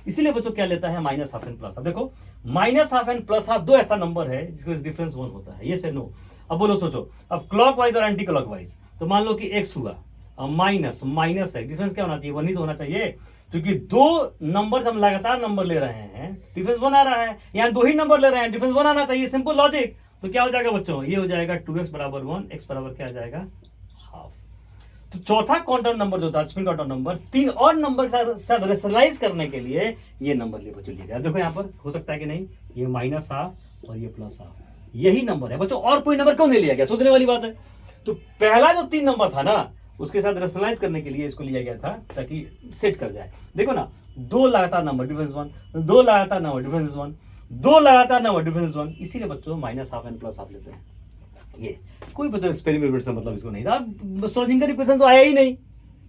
इसीलिए बच्चों क्या लेता है, -12 n +। अब देखो -12 n +12 दो ऐसा नंबर है जिसका डिफरेंस 1 होता है, ये से नो। अब बोलो सोचो, अब क्लॉकवाइज और एंटी क्लॉकवाइज, तो मान लो कि x हुआ माइनस माइनस है, डिफरेंस क्या होना चाहिए, 1 ही तो होना चाहिए। क्योंकि दो नंबर हम लगातार नंबर ले रहे हैं, डिफरेंस 1 आ रहा है। यहाँ दो ही नंबर ले रहे हैं, डिफरेंस 1 आना चाहिए, सिंपल लॉजिक। तो क्या हो जाएगा बच्चों, ये हो जाएगा 2x बराबर 1, x बराबर क्या आ जाएगा हाफ। तो चौथा क्वांटम नंबर जो था, स्पिन क्वांटम नंबर, तीन और नंबर के साथ रेशनलाइज करने के लिए ये नंबर ले बच्चों लिया। देखो यहाँ पर हो सकता है कि नहीं, ये -12 और ये +12, यही नंबर है बच्चों। और कोई नंबर क्यों नहीं लिया गया, सोचने वाली बात है। तो पहला जो 3 नंबर था ना, उसके साथ रेशनलाइज करने के लिए इसको लिया गया था ताकि सेट कर जाए। देखो ना, दो लगातार नंबर डिफरेंस 1, दो लगातार नंबर डिफरेंस 1, दो लगातार नंबर डिफरेंस 1, इसीलिए बच्चों -12 n +12 लेते हैं। ये कोई बच्चों एक्सपेरिमेंट से मतलब इसको नहीं था, श्रोडिंगर इक्वेशन तो आया ही नहीं,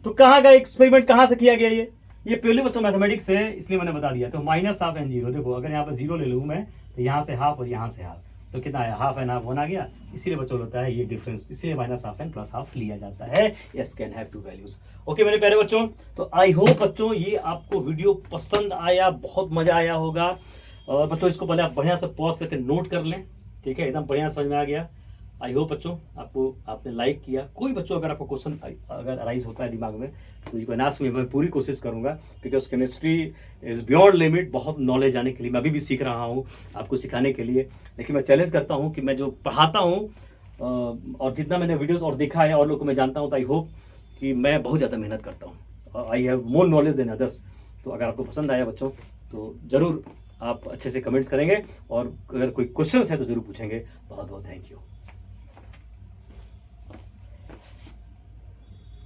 तो कहाँ का एक्सपेरिमेंट कहाँ से किया गया ये प्योरली बच्चों मैथमेटिक्स है, इसलिए मैंने बता दिया। तो -12 n 0, देखो अगर यहाँ पर 0 ले लूँ मैं तो यहाँ से हाफ और यहाँ से हाफ, तो कितना आया, हाफ एंड हाफ 1 आ गया। इसीलिए बच्चों होता है ये डिफरेंस, इसीलिए -12 n +12 लिया जाता है। Yes can have to values. Okay मेरे प्यारे बच्चों, तो आई होप बच्चों ये आपको वीडियो पसंद आया, बहुत मजा आया होगा। और बच्चों इसको पहले आप बढ़िया से पॉज करके नोट कर लें, ठीक है, एकदम बढ़िया समझ में आ गया। आई होप बच्चों आपने लाइक किया। कोई बच्चों अगर आपको क्वेश्चन अगर अराइज होता है दिमाग में तो यू कैन आस्क मी, मैं पूरी कोशिश करूंगा, because chemistry is beyond limit. बहुत नॉलेज आने के लिए मैं अभी भी सीख रहा हूँ आपको सिखाने के लिए, लेकिन मैं चैलेंज करता हूँ कि मैं जो पढ़ाता हूँ और जितना मैंने वीडियोस और देखा है और लोगों को मैं जानता हूँ, तो आई होप कि मैं बहुत ज़्यादा मेहनत करता हूँ। I have more knowledge than others. तो अगर आपको पसंद आया बच्चों तो ज़रूर आप अच्छे से कमेंट्स करेंगे, और अगर कोई क्वेश्चंस है तो ज़रूर पूछेंगे। बहुत बहुत थैंक यू।